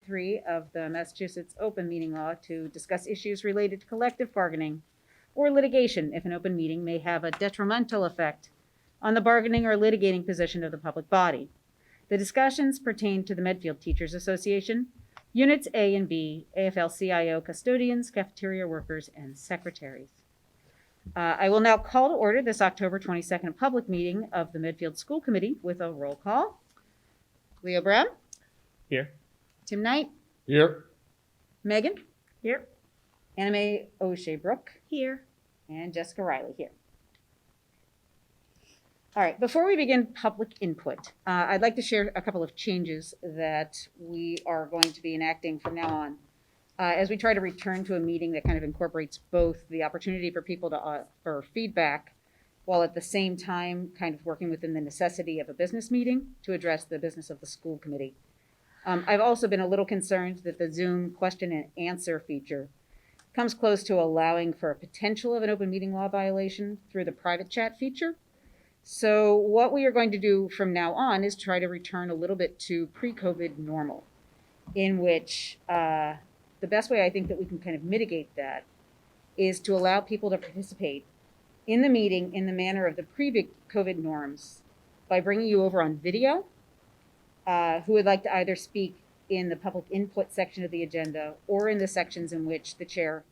3 of the Massachusetts Open Meeting Law to discuss issues related to collective bargaining or litigation if an open meeting may have a detrimental effect on the bargaining or litigating position of the public body. The discussions pertain to the Medfield Teachers Association, Units A and B, AFL-CIO custodians, cafeteria workers, and secretaries. I will now call to order this October 22nd public meeting of the Midfield School Committee with a roll call. Leo Brown? Here. Tim Knight? Here. Megan? Here. Anna Mae O'Shea Brooke? Here. And Jessica Riley here. All right, before we begin public input, I'd like to share a couple of changes that we are going to be enacting from now on. As we try to return to a meeting that kind of incorporates both the opportunity for people to offer feedback, while at the same time kind of working within the necessity of a business meeting to address the business of the school committee. I've also been a little concerned that the Zoom question and answer feature comes close to allowing for a potential of an open meeting law violation through the private chat feature. So what we are going to do from now on is try to return a little bit to pre-COVID normal, in which the best way I think that we can kind of mitigate that is to allow people to participate in the meeting in the manner of the pre-COVID norms by bringing you over on video, who would like to either speak in the public input section of the agenda or in the sections in which the chair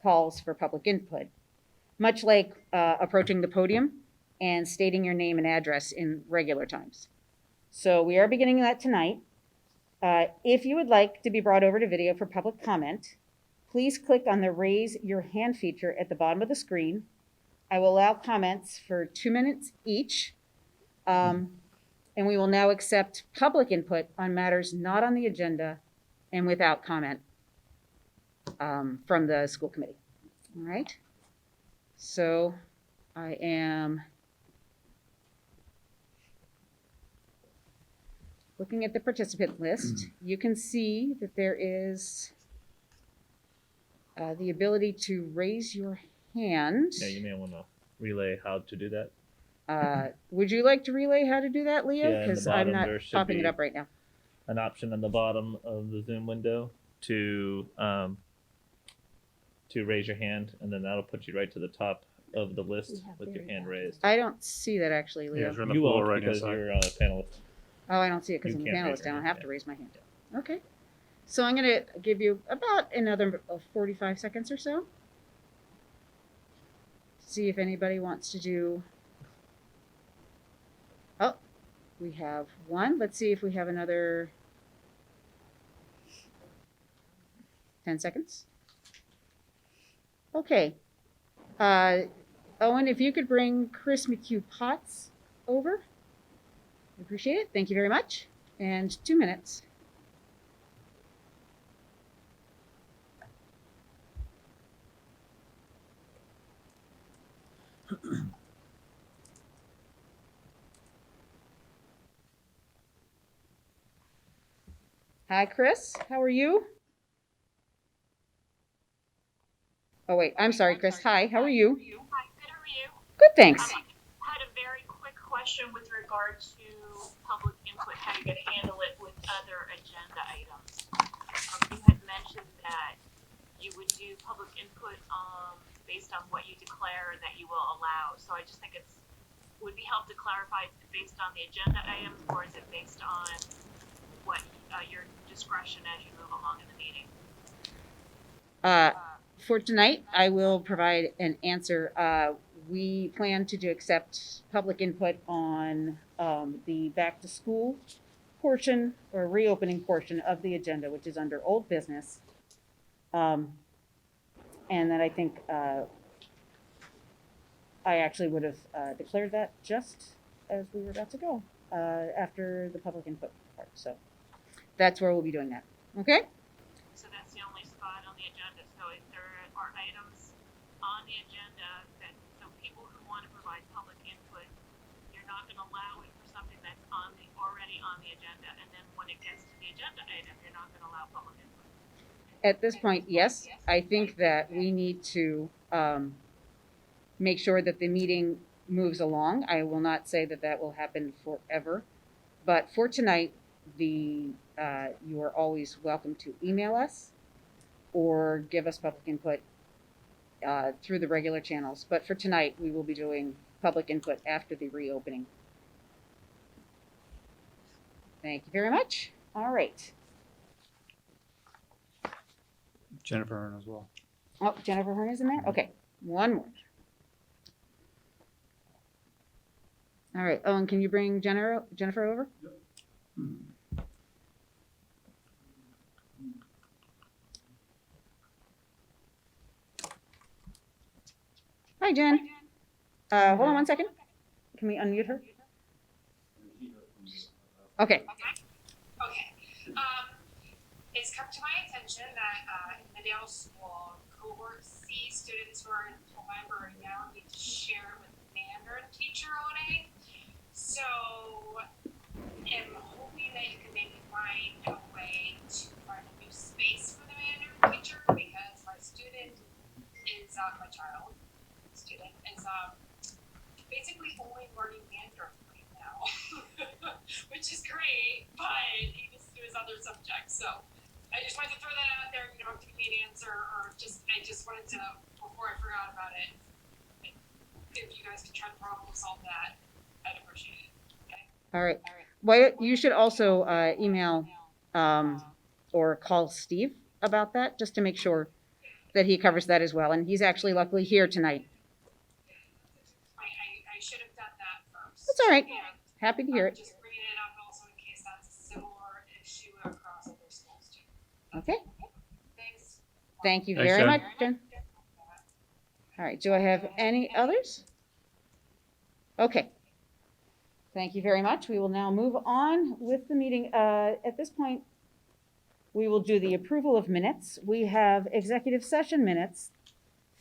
calls for public input, much like approaching the podium and stating your name and address in regular times. So we are beginning that tonight. If you would like to be brought over to video for public comment, please click on the raise your hand feature at the bottom of the screen. I will allow comments for 2 minutes each. And we will now accept public input on matters not on the agenda and without comment from the school committee. All right. So I am looking at the participant list. You can see that there is the ability to raise your hand. Yeah, you may want to relay how to do that. Would you like to relay how to do that, Leo? Yeah, in the Because I'm bottom not there should popping it be up right now. An option on the bottom of the Zoom window to raise your hand, and then that'll put you right to the top of the list with your hand raised. I don't see that actually, Yeah, Leo. it's on the You floor won't right because inside. you're a panelist. Oh, I don't see it because You I'm the can't raise panelist. your I don't hand, have to raise my hand. Okay. So I'm going to give you about another 45 seconds or so. See if anybody wants to do. Oh, we have one. Let's see if we have another 10 seconds. Okay. Owen, if you could bring Chris McHugh Potts over. I appreciate it. Thank you very much. And 2 minutes. Hi, Chris. How are you? Oh, wait. I'm sorry, Chris. Hi. How are you? Hi, good. How are you? Good, thanks. Had a very quick question with regard to public input, how you could handle it with other agenda items. You had mentioned that you would do public input based on what you declare that you will allow. So I just think would be helpful to clarify, is it based on the agenda items or is it based on what your discretion as you move along in the meeting? For tonight, I will provide an answer. We plan to accept public input on the back to school portion or reopening portion of the agenda, which is under old business. And then I think I actually would have declared that just as we were about to go after the public input part. So that's where we'll be doing that. Okay? So that's the only spot on the agenda. So if there are items on the agenda that people who want to provide public input, you're not going to allow it for something that's already on the agenda, and then when it gets to the agenda item, you're not going to allow public input. At this point, yes. I think that we need to make sure that the meeting moves along. I will not say that that will happen forever, but for tonight, the you are always welcome to email us or give us public input through the regular channels. But for tonight, we will be doing public input after the reopening. Thank you very much. All right. Jennifer Hearn as well. Oh, Jennifer Hearn is in there? Okay, one more. All right, Owen, can you bring Jennifer over? Hi, Jen. Hold on one second. Can we unmute her? Okay. Okay. It's come to my attention that in middle school, cohort C students who are in November now need to share with Mandarin teacher loading. So I'm hoping that you can maybe find a way to find a new space for the Mandarin teacher because my student is, my child student is basically only learning Mandarin right now, which is great, but he needs to do his other subjects. So I just wanted to throw that out there. You don't have to give me an answer, or I just wanted to, before I forgot about it, if you guys could try to problem solve that, I'd appreciate it. Okay. All right. Well, you should also email or call Steve about that just to make sure that he covers that as well. And he's actually luckily here tonight. I should have done that first. That's all right. And Happy to hear it. just bringing it up also in case that's a similar issue across other schools too. Okay. Thanks. Thank you Thanks, very Jen. much, Jen. All right. Do I have any others? Okay. Thank you very much. We will now move on with the meeting. At this point, we will do the approval of minutes. We have executive session minutes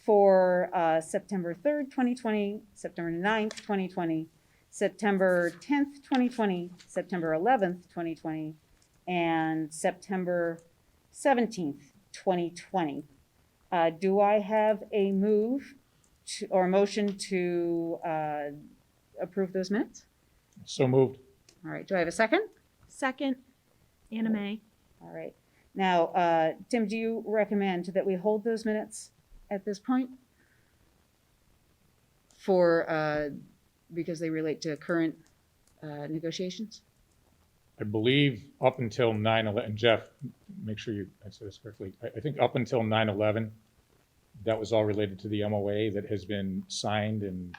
for September 3rd, 2020, September 9th, 2020, September 10th, 2020, September 11th, 2020, and September 17th, 2020. Do I have a move or a motion to approve those minutes? So moved. All right, do I have a second? Second, Anna Mae. All right. Now, Tim, do you recommend that we hold those minutes at this point? For, because they relate to current negotiations? I believe up until 9/11, Jeff, make sure you answer this correctly. I think up until 9/11, that was all related to the MOA that has been signed and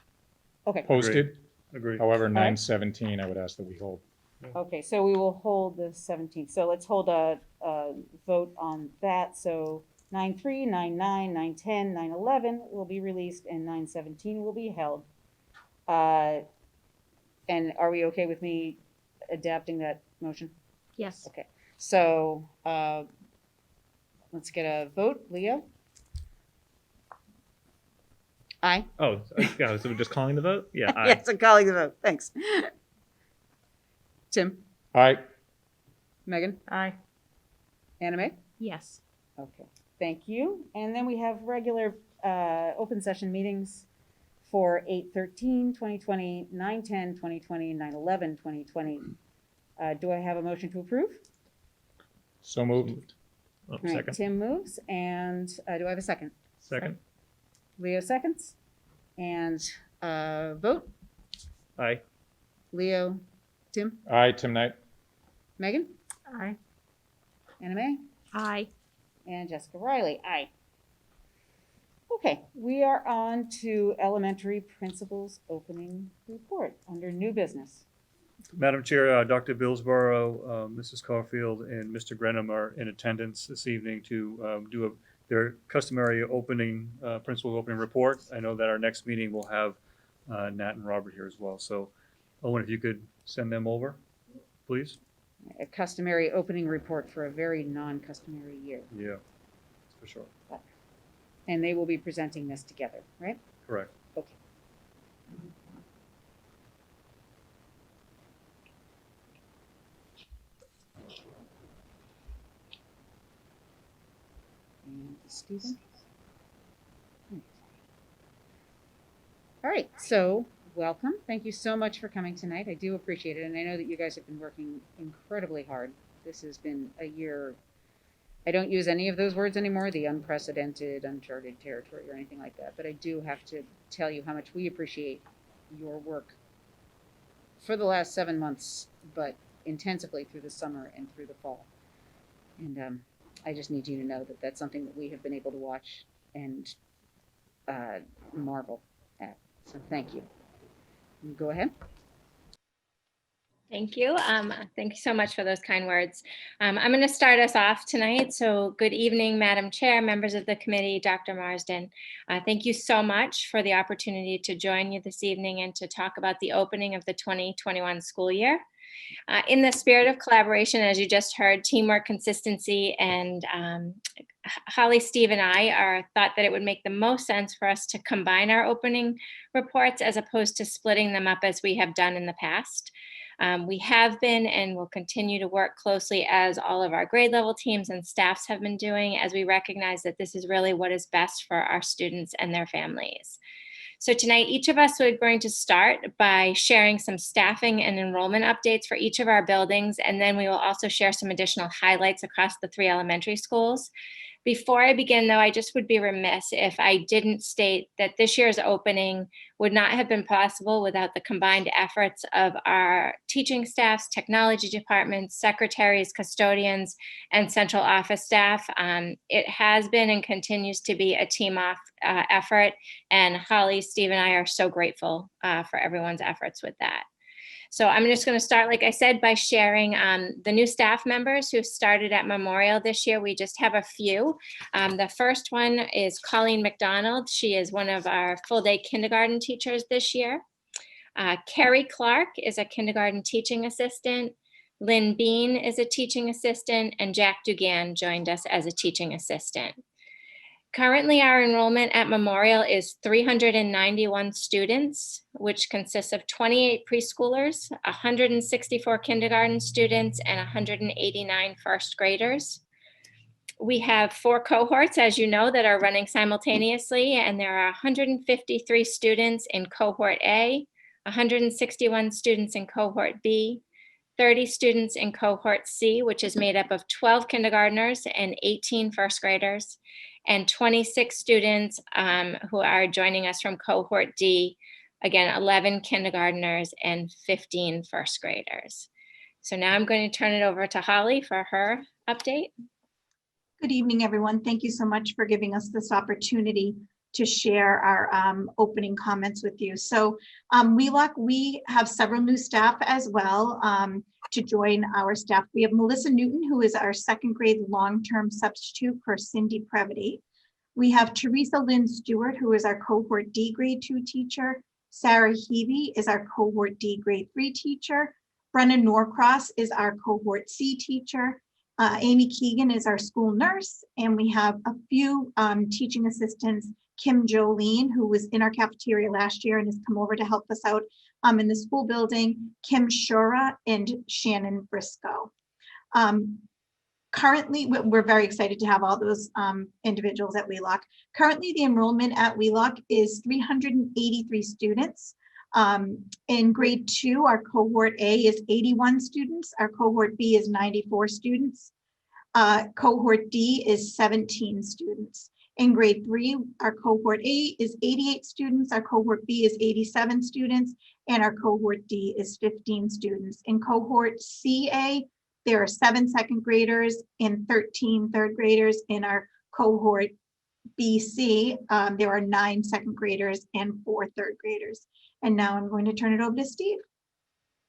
Okay, posted. Agree. However, right. 9/17, I would ask that we hold. okay, so we will hold the 17th. So let's hold a vote on that. So 9/3, 9/9, 9/10, 9/11 will be released and 9/17 will be held. And are we okay with me adapting that motion? Yes. Okay, so let's get a vote. Leo? Aye. Oh, yeah. So we're just calling the vote? Yeah. Aye. Yes, I'm calling the vote. Thanks. Tim? Aye. Megan? Aye. Anna Mae? Yes. Okay, thank you. And then we have regular open session meetings for 8/13, 2020, 9/10, 2020, 9/11, 2020. Do I have a motion to approve? So moved. Oh, All right, second. Tim moves, and do I have a second? Second. Leo seconds, and vote. Aye. Leo, Tim, Aye, Tim Knight. Megan, Aye. Anna Mae, Aye. and Jessica Riley. Aye. Okay, we are on to elementary principals opening report under new business. Madam Chair, Dr. Billsborough, Mrs. Caulfield, and Mr. Grenham are in attendance this evening to do their customary opening, principal opening report. I know that our next meeting will have Nat and Robert here as well. So, Owen, if you could send them over, please. A customary opening report for a very non-customary year. Yeah, for sure. And they will be presenting this together, right? Correct. Okay. And Stephen? All right, so welcome. Thank you so much for coming tonight. I do appreciate it, and I know that you guys have been working incredibly hard This has been a year, I don't use any of those words anymore, the unprecedented, uncharted territory or anything like that, but I do have to tell you how much we appreciate your work for the last 7 months, but intensively through the summer and through the fall. And I just need you to know that that's something that we have been able to watch and marvel at. So thank you. Go ahead. Thank you. Thank you so much for those kind words. I'm going to start us off tonight. So good evening, Madam Chair, members of the committee, Dr. Marsden. Thank you so much for the opportunity to join you this evening and to talk about the opening of the 2021 school year. In the spirit of collaboration, as you just heard, teamwork, consistency, and Holly, Steve, and I thought that it would make the most sense for us to combine our opening reports as opposed to splitting them up as we have done in the past. We have been and will continue to work closely as all of our grade level teams and staffs have been doing, as we recognize that this is really what is best for our students and their families. So tonight, each of us are going to start by sharing some staffing and enrollment updates for each of our buildings, and then we will also share some additional highlights across the 3 elementary schools. Before I begin, though, I just would be remiss if I didn't state that this year's opening would not have been possible without the combined efforts of our teaching staffs, technology departments, secretaries, custodians, and central office staff. It has been and continues to be a team effort, and Holly, Steve, and I are so grateful for everyone's efforts with that. So I'm just going to start, like I said, by sharing the new staff members who started at Memorial this year. We just have a few. The first one is Colleen McDonald. She is one of our full-day kindergarten teachers this year. Carrie Clark is a kindergarten teaching assistant. Lynn Bean is a teaching assistant, and Jack Dugan joined us as a teaching assistant. Currently, our enrollment at Memorial is 391 students, which consists of 28 preschoolers, 164 kindergarten students, and 189 first graders. We have 4 cohorts, as you know, that are running simultaneously, and there are 153 students in cohort A, 161 students in cohort B, 30 students in cohort C, which is made up of 12 kindergartners and 18 first graders, and 26 students who are joining us from cohort D, again, 11 kindergartners and 15 first graders. So now I'm going to turn it over to Holly for her update. Good evening, everyone. Thank you so much for giving us this opportunity to share our opening comments with you. So we have several new staff as well to join our staff. We have Melissa Newton, who is our 2nd grade long-term substitute for Cindy Previty. We have Teresa Lynn Stewart, who is our cohort D grade 2 teacher. Sarah Heavey is our cohort D grade 3 teacher. Brenna Norcross is our cohort C teacher. Amy Keegan is our school nurse. And we have a few teaching assistants, Kim Jolene, who was in our cafeteria last year and has come over to help us out in the school building, Kim Shura, and Shannon Briscoe. Currently, we're very excited to have all those individuals at Wheelock. Currently, the enrollment at Wheelock is 383 students. In grade 2, our cohort A is 81 students. Our cohort B is 94 students. Cohort D is 17 students. In grade 3, our cohort A is 88 students. Our cohort B is 87 students. And our cohort D is 15 students. In cohort CA, there are 7 second graders and 13 third graders. In our cohort BC, there are 9 second graders and 4 third graders. And now I'm going to turn it over to Steve.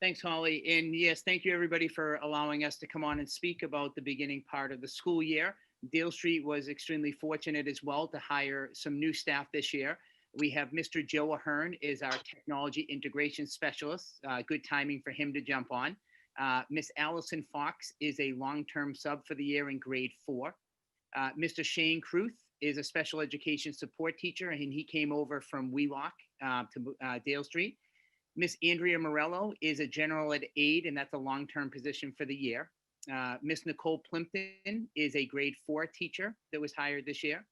Thanks, Holly. And yes, thank you everybody for allowing us to come on and speak about the beginning part of the school year. Dale Street was extremely fortunate as well to hire some new staff this year. We have Mr. Joe Ahern is our technology integration specialist. Good timing for him to jump on. Miss Allison Fox is a long-term sub for the year in grade 4. Mr. Shane Kruth is a special education support teacher, and he came over from Wheelock to Dale Street. Miss Andrea Morello is a general ed aide, and that's a long-term position for the year. Miss Nicole Plimpton is a grade 4 teacher that was hired this year.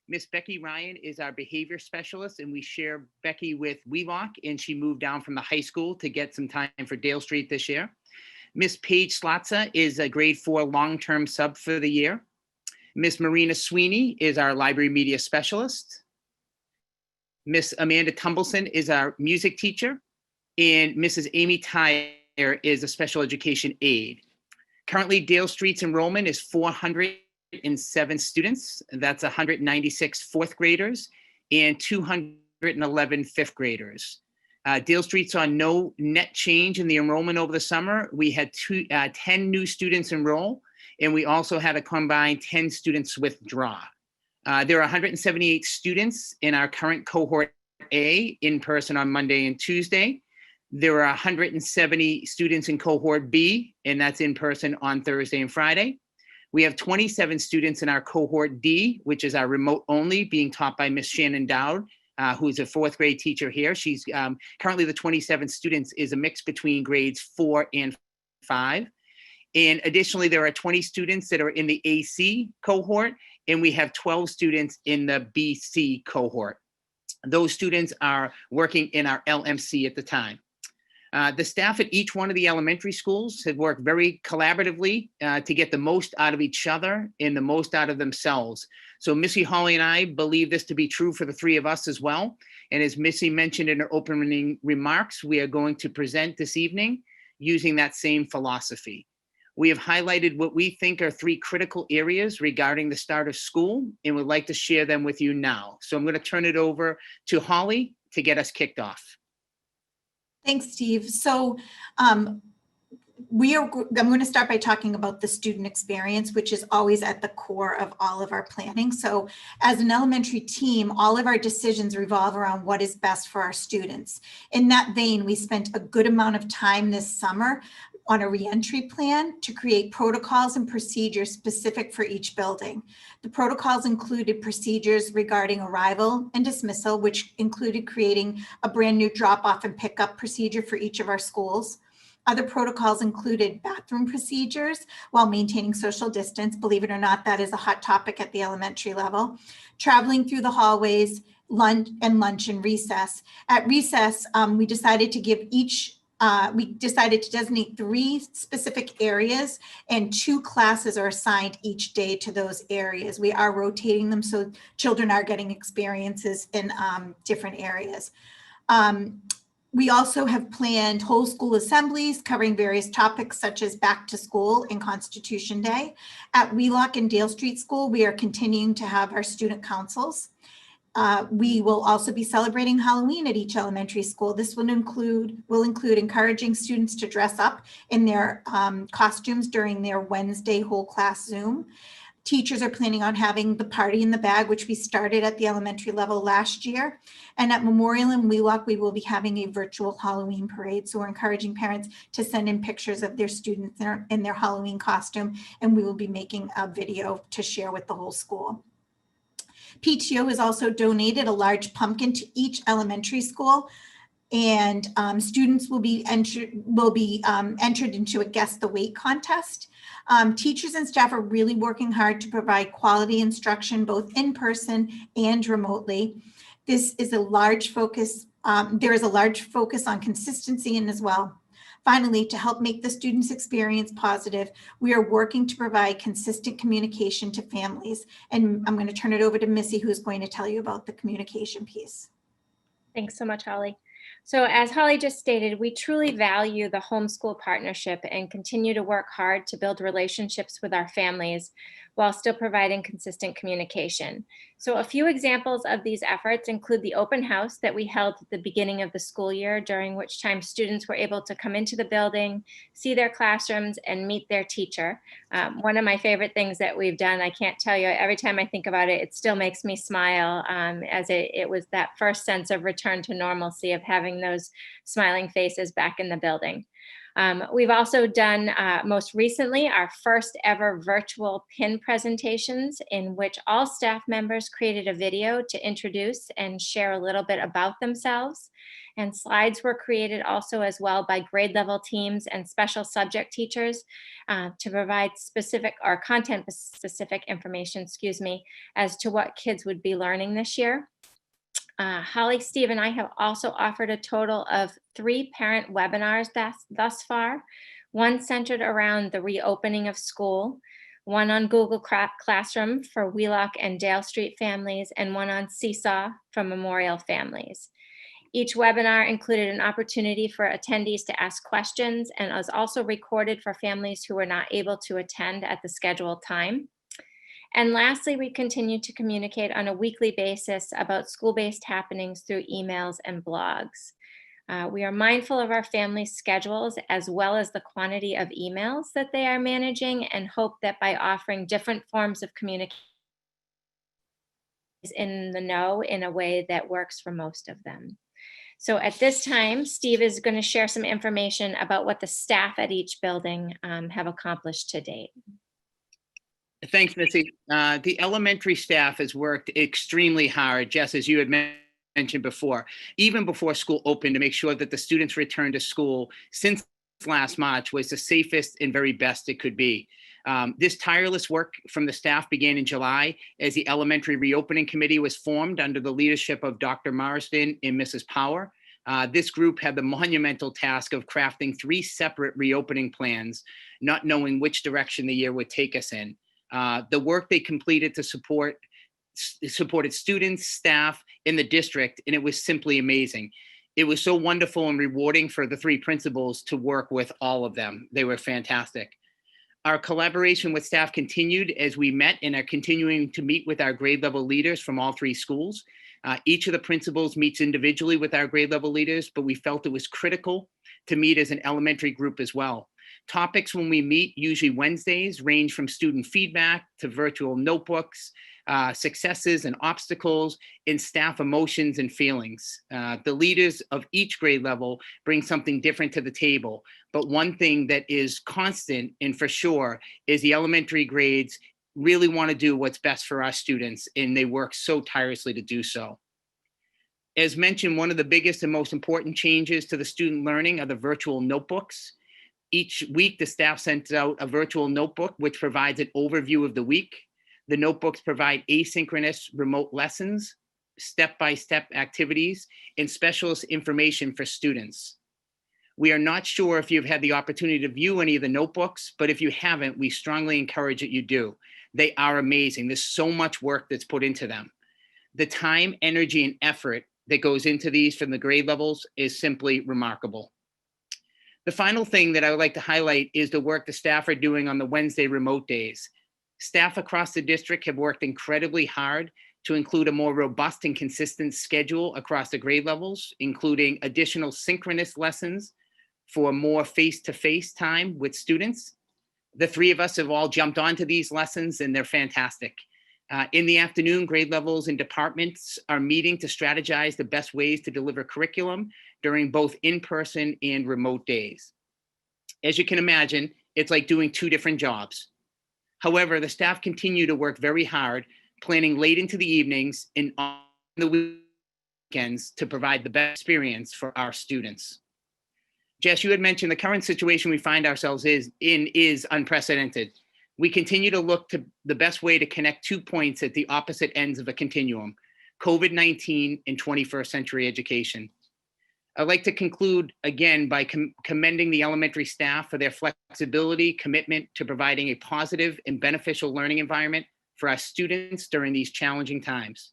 Miss Becky Ryan is our behavior specialist, and we share Becky with Wheelock, and she moved down from the high school to get some time for Dale Street this year. Miss Paige Slotza is a grade 4 long-term sub for the year. Miss Marina Sweeney is our library media specialist. Miss Amanda Tumbleson is our music teacher. And Mrs. Amy Tyre is a special education aide. Currently, Dale Street's enrollment is 407 students. That's 196 fourth graders and 211 fifth graders. Dale Street saw no net change in the enrollment over the summer. We had 10 new students enroll, and we also had a combined 10 students withdraw. There are 178 students in our current cohort A in person on Monday and Tuesday. There are 170 students in cohort B, and that's in person on Thursday and Friday. We have 27 students in our cohort D, which is our remote only, being taught by Miss Shannon Dowd, who is a fourth grade teacher here. She's currently the 27 students is a mix between grades 4 and 5. And additionally, there are 20 students that are in the AC cohort, and we have 12 students in the BC cohort. Those students are working in our LMC at the time. The staff at each one of the elementary schools have worked very collaboratively to get the most out of each other and the most out of themselves. So Missy Hawley and I believe this to be true for the three of us as well. And as Missy mentioned in her opening remarks, we are going to present this evening using that same philosophy. We have highlighted what we think are 3 critical areas regarding the start of school, and would like to share them with you now. So I'm going to turn it over to Holly to get us kicked off. Thanks, Steve. So I'm going to start by talking about the student experience, which is always at the core of all of our planning. So as an elementary team, all of our decisions revolve around what is best for our students. In that vein, we spent a good amount of time this summer on a reentry plan to create protocols and procedures specific for each building. The protocols included procedures regarding arrival and dismissal, which included creating a brand new drop-off and pickup procedure for each of our schools. Other protocols included bathroom procedures while maintaining social distance. Believe it or not, that is a hot topic at the elementary level. Traveling through the hallways, lunch and recess. At recess, we decided to designate 3 specific areas, and 2 classes are assigned each day to those areas. We are rotating them so children are getting experiences in different areas. We also have planned whole school assemblies covering various topics such as back to school and Constitution Day. At Wheelock and Dale Street School, we are continuing to have our student councils. We will also be celebrating Halloween at each elementary school. This will include encouraging students to dress up in their costumes during their Wednesday whole class Zoom. Teachers are planning on having the party in the bag, which we started at the elementary level last year. And at Memorial and Wheelock, we will be having a virtual Halloween parade. So we're encouraging parents to send in pictures of their students in their Halloween costume, and we will be making a video to share with the whole school. PTO has also donated a large pumpkin to each elementary school, and students will be entered into a guess the weight contest. Teachers and staff are really working hard to provide quality instruction both in person and remotely. This is a large focus. There is a large focus on consistency and as well. Finally, to help make the students' experience positive, we are working to provide consistent communication to families. And I'm going to turn it over to Missy, who's going to tell you about the communication piece. Thanks so much, Holly. So as Holly just stated, we truly value the homeschool partnership and continue to work hard to build relationships with our families while still providing consistent communication. So a few examples of these efforts include the open house that we held at the beginning of the school year, during which time students were able to come into the building, see their classrooms, and meet their teacher. One of my favorite things that we've done, I can't tell you, every time I think about it, it still makes me smile, as it was that first sense of return to normalcy of having those smiling faces back in the building. We've also done most recently our first ever virtual PIN presentations, in which all staff members created a video to introduce and share a little bit about themselves. And slides were created also as well by grade level teams and special subject teachers to provide specific or content specific information, as to what kids would be learning this year. Holly, Steve, and I have also offered a total of 3 parent webinars thus far, one centered around the reopening of school, one on Google Classroom for Wheelock and Dale Street families, and one on Seesaw for Memorial families. Each webinar included an opportunity for attendees to ask questions and was also recorded for families who were not able to attend at the scheduled time. And lastly, we continue to communicate on a weekly basis about school-based happenings through emails and blogs. We are mindful of our families' schedules as well as the quantity of emails that they are managing, and hope that by offering different forms of communication in the know in a way that works for most of them. So at this time, Steve is going to share some information about what the staff at each building have accomplished to date. Thanks, Missy. The elementary staff has worked extremely hard, Jess, as you had mentioned before, even before school opened, to make sure that the students' return to school since last March was the safest and very best it could be. This tireless work from the staff began in July as the elementary reopening committee was formed under the leadership of Dr. Marsden and Mrs. Power. This group had the monumental task of crafting 3 separate reopening plans, not knowing which direction the year would take us in. The work they completed to supported students, staff in the district, and it was simply amazing. It was so wonderful and rewarding for the 3 principals to work with all of them. They were fantastic. Our collaboration with staff continued as we met and are continuing to meet with our grade level leaders from all 3 schools. Each of the principals meets individually with our grade level leaders, but we felt it was critical to meet as an elementary group as well. Topics when we meet, usually Wednesdays, range from student feedback to virtual notebooks, successes and obstacles, and staff emotions and feelings. The leaders of each grade level bring something different to the table, but one thing that is constant and for sure is the elementary grades really want to do what's best for our students, and they work so tirelessly to do so. As mentioned, one of the biggest and most important changes to the student learning are the virtual notebooks. Each week, the staff sends out a virtual notebook, which provides an overview of the week. The notebooks provide asynchronous remote lessons, step-by-step activities, and specialist information for students. We are not sure if you've had the opportunity to view any of the notebooks, but if you haven't, we strongly encourage that you do. They are amazing. There's so much work that's put into them. The time, energy, and effort that goes into these from the grade levels is simply remarkable. The final thing that I would like to highlight is the work the staff are doing on the Wednesday remote days. Staff across the district have worked incredibly hard to include a more robust and consistent schedule across the grade levels, including additional synchronous lessons for more face-to-face time with students. The 3 of us have all jumped onto these lessons, and they're fantastic. In the afternoon, grade levels and departments are meeting to strategize the best ways to deliver curriculum during both in-person and remote days. As you can imagine, it's like doing 2 different jobs. However, the staff continue to work very hard, planning late into the evenings and on the weekends to provide the best experience for our students. Jess, you had mentioned the current situation we find ourselves in is unprecedented. We continue to look to the best way to connect 2 points at the opposite ends of a continuum, COVID-19 and 21st century education. I'd like to conclude again by commending the elementary staff for their flexibility, commitment to providing a positive and beneficial learning environment for our students during these challenging times.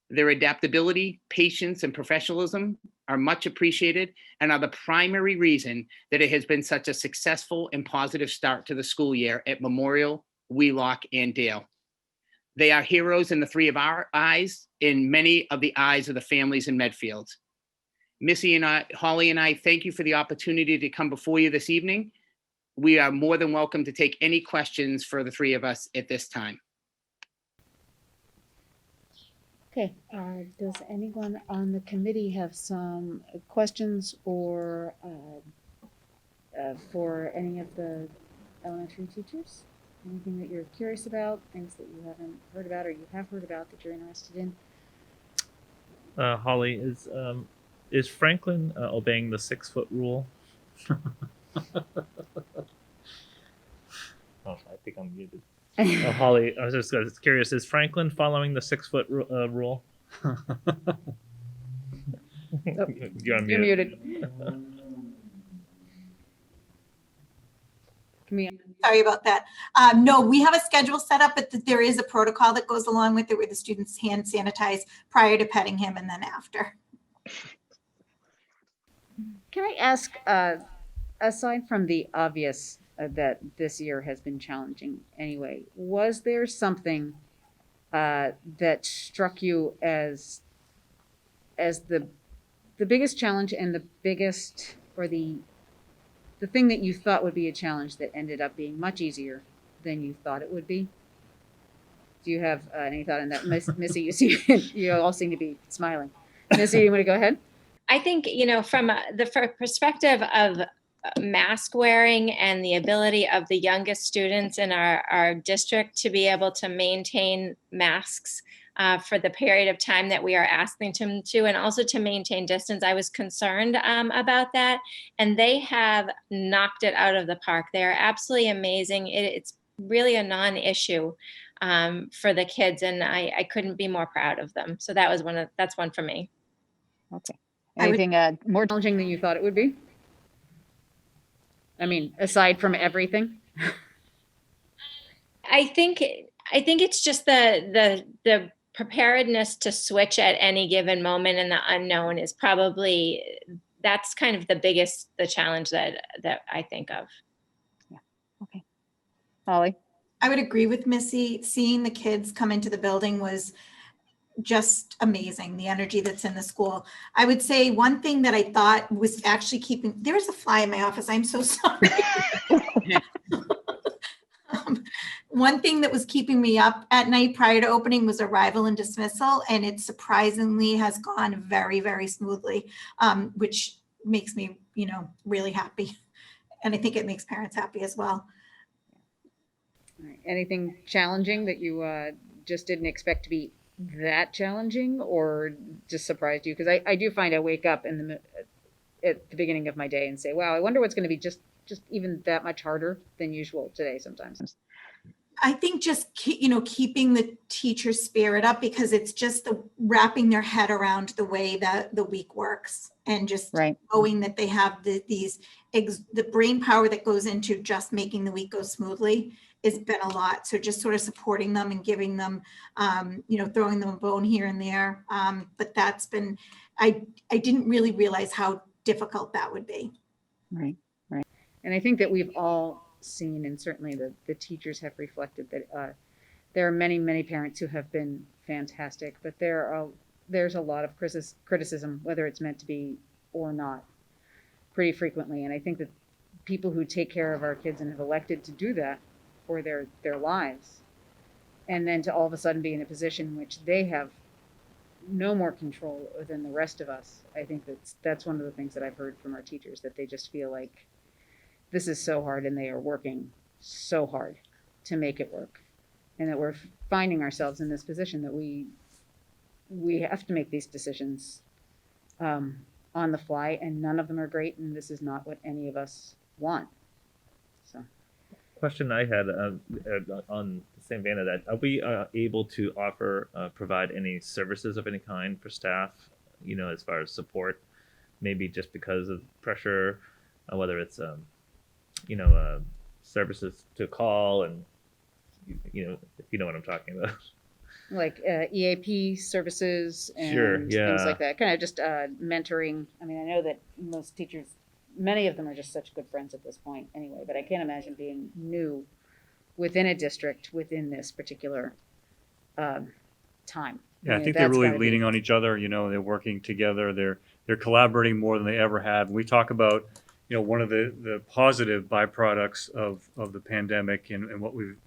Their adaptability, patience, and professionalism are much appreciated and are the primary reason that it has been such a successful and positive start to the school year at Memorial, Wheelock, and Dale. They are heroes in the 3 of our eyes, in many of the eyes of the families in Medfield. Missy and Holly and I thank you for the opportunity to come before you this evening. We are more than welcome to take any questions for the 3 of us at this time. Okay, does anyone on the committee have some questions or for any of the elementary teachers? Anything that you're curious about, things that you haven't heard about or you have heard about that you're interested in? Holly, is Franklin obeying the 6-foot rule? Oh, I think I'm muted. Holly, I was just curious, is Franklin following the 6-foot rule? Oh, You're you're muted. Sorry about that. No, we have a schedule set up, but there is a protocol that goes along with it where the students hand sanitize prior to petting him and then after. Can I ask, aside from the obvious that this year has been challenging anyway, was there something that struck you as the biggest challenge and the biggest, or the thing that you thought would be a challenge that ended up being much easier than you thought it would be? Do you have any thought on that? Missy, you all seem to be smiling. Missy, you want to go ahead? I think, from the perspective of mask wearing and the ability of the youngest students in our district to be able to maintain masks for the period of time that we are asking them to, and also to maintain distance, I was concerned about that. And they have knocked it out of the park. They are absolutely amazing. It's really a non-issue for the kids, and I couldn't be more proud of them. So that's one for me. Okay. I would- Anything more challenging than you thought it would be? I mean, aside from everything? I think it's just the preparedness to switch at any given moment, and the unknown is probably, that's kind of the challenge that I think of. Okay. Holly? I would agree with Missy. Seeing the kids come into the building was just amazing, the energy that's in the school. I would say one thing that I thought was actually there's a fly in my office. I'm so sorry. One thing that was keeping me up at night prior to opening was arrival and dismissal, and it surprisingly has gone very, very smoothly, which makes me, really happy. And I think it makes parents happy as well. All right. Anything challenging that you just didn't expect to be that challenging, or just surprised you? Because I do find I wake up at the beginning of my day and say, wow, I wonder what's going to be just even that much harder than usual today sometimes. I think just, keeping the teacher's spirit up, because it's just wrapping their head around the way that the week works, and just Right. knowing that they have the brain power that goes into just making the week go smoothly has been a lot. So just sort of supporting them and giving them, throwing them a bone here and there. But that's been, I didn't really realize how difficult that would be. Right. And I think that we've all seen, and certainly the teachers have reflected that there are many, many parents who have been fantastic, but there's a lot of criticism, whether it's meant to be or not, pretty frequently. And I think that people who take care of our kids and have elected to do that for their lives, and then to all of a sudden be in a position in which they have no more control than the rest of us, I think that's one of the things that I've heard from our teachers, that they just feel like this is so hard, and they are working so hard to make it work, and that we're finding ourselves in this position that we have to make these decisions on the fly, and none of them are great, and this is not what any of us want. So, Question I had on the same vein of that: are we able to provide any services of any kind for staff? As far as support, maybe just because of pressure, whether it's services to call, and if you know what I'm talking about. like EAP services and Sure, things yeah. like that, kind of just mentoring. I mean, I know that most teachers, many of them are just such good friends at this point anyway, but I can't imagine being new within a district within this particular time. Yeah, I mean, think they're that's really gotta be- leaning on each other. They're working together. They're collaborating more than they ever have. We talk about, one of the positive byproducts of the pandemic, and what we've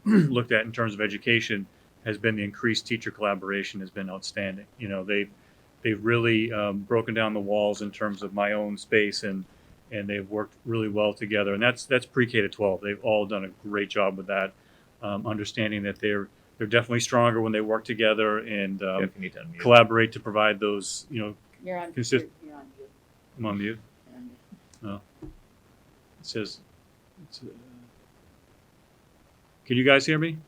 looked at in terms of education has been the increased teacher collaboration has been outstanding. They've really broken down the walls in terms of my own space, and they've worked really well together. And that's pre-K to 12. They've all done a great job with that, understanding that they're definitely stronger when they work together and If you need to unmute. collaborate to provide those. You're on. Consist- You're on mute. I'm on mute. You're on mute. Oh, it says. Can you guys hear me?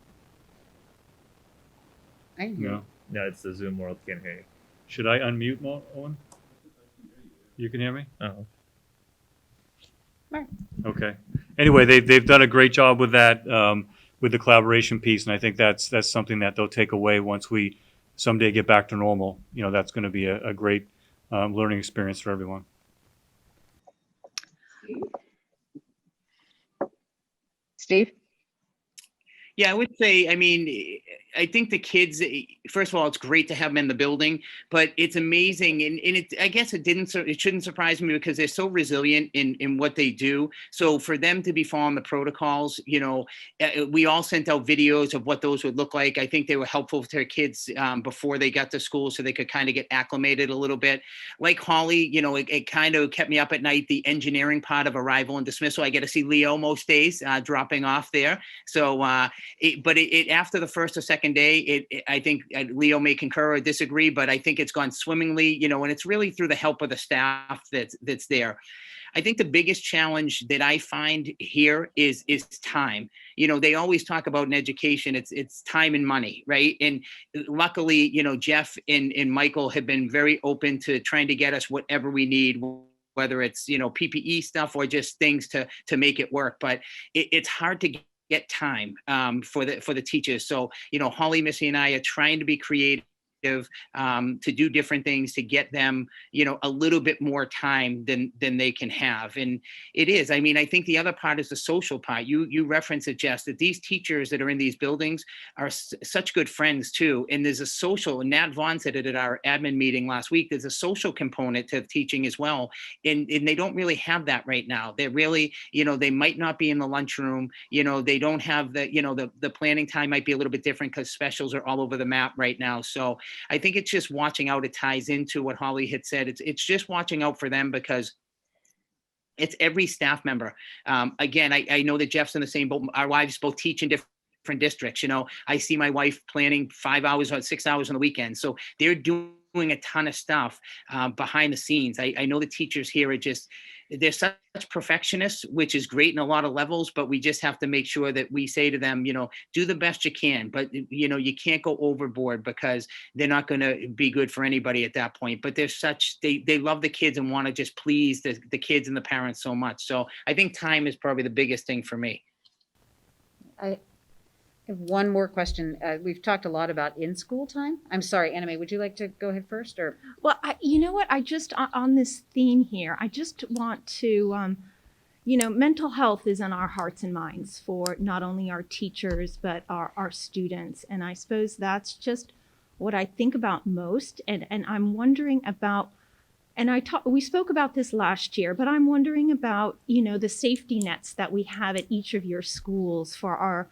I can hear you. No. No, it's the Zoom world. Can't hear you. Should I unmute, Owen? You can hear me? Oh, Okay. anyway, they've done a great job with that, with the collaboration piece, and I think that's something that they'll take away once we someday get back to normal. You know, that's going to be a great learning experience for everyone. Steve? Yeah, I would say, I mean, I think the kids, first of all, it's great to have them in the building, but it's amazing. And I guess it shouldn't surprise me because they're so resilient in what they do. So for them to be following the protocols, you know, we all sent out videos of what those would look like. I think they were helpful to their kids before they got to school so they could kind of get acclimated a little bit. Like Holly, you know, it kind of kept me up at night, the engineering part of arrival and dismissal. I get to see Leo most days dropping off there. So, but after the first or second day, I think Leo may concur or disagree, but I think it's gone swimmingly, you know, and it's really through the help of the staff that's there. I think the biggest challenge that I find here is time. You know, they always talk about in education, it's time and money, right? And luckily, you know, Jeff and Michael have been very open to trying to get us whatever we need, whether it's, you know, PPE stuff or just things to make it work. But it's hard to get time for the teachers. So, you know, Holly, Missy, and I are trying to be creative to do different things to get them, you know, a little bit more time than they can have. And it is, I mean, I think the other part is the social part. You referenced it, Jess, that these teachers that are in these buildings are such good friends too. And there's a social, and Nat Vaughn said it at our admin meeting last week, there's a social component to teaching as well. And they don't really have that right now. They're really, you know, they might not be in the lunchroom, you know, they don't have the, you know, the planning time might be a little bit different because specials are all over the map right now. So I think it's just watching out. It ties into what Holly had said. It's just watching out for them because it's every staff member. Again, I know that Jeff's in the same boat. Our wives both teach in different districts. You know, I see my wife planning 5 hours or 6 hours on the weekend. So they're doing a ton of stuff behind the scenes. I know the teachers here are just, they're such perfectionists, which is great in a lot of levels, but we just have to make sure that we say to them, you know, do the best you can, but you know, you can't go overboard because they're not going to be good for anybody at that point. But they're such, they love the kids and want to just please the kids and the parents so much. So I think time is probably the biggest thing for me. I have one more question. We've talked a lot about in-school time. I'm sorry, Anna Mae, would you like to go ahead first? Or Well, you know what? I just, on this theme here, I just want to, you know, mental health is in our hearts and minds for not only our teachers, but our students. And I suppose that's just what I think about most. And I'm wondering about, and we spoke about this last year, but I'm wondering about, you know, the safety nets that we have at each of your schools for our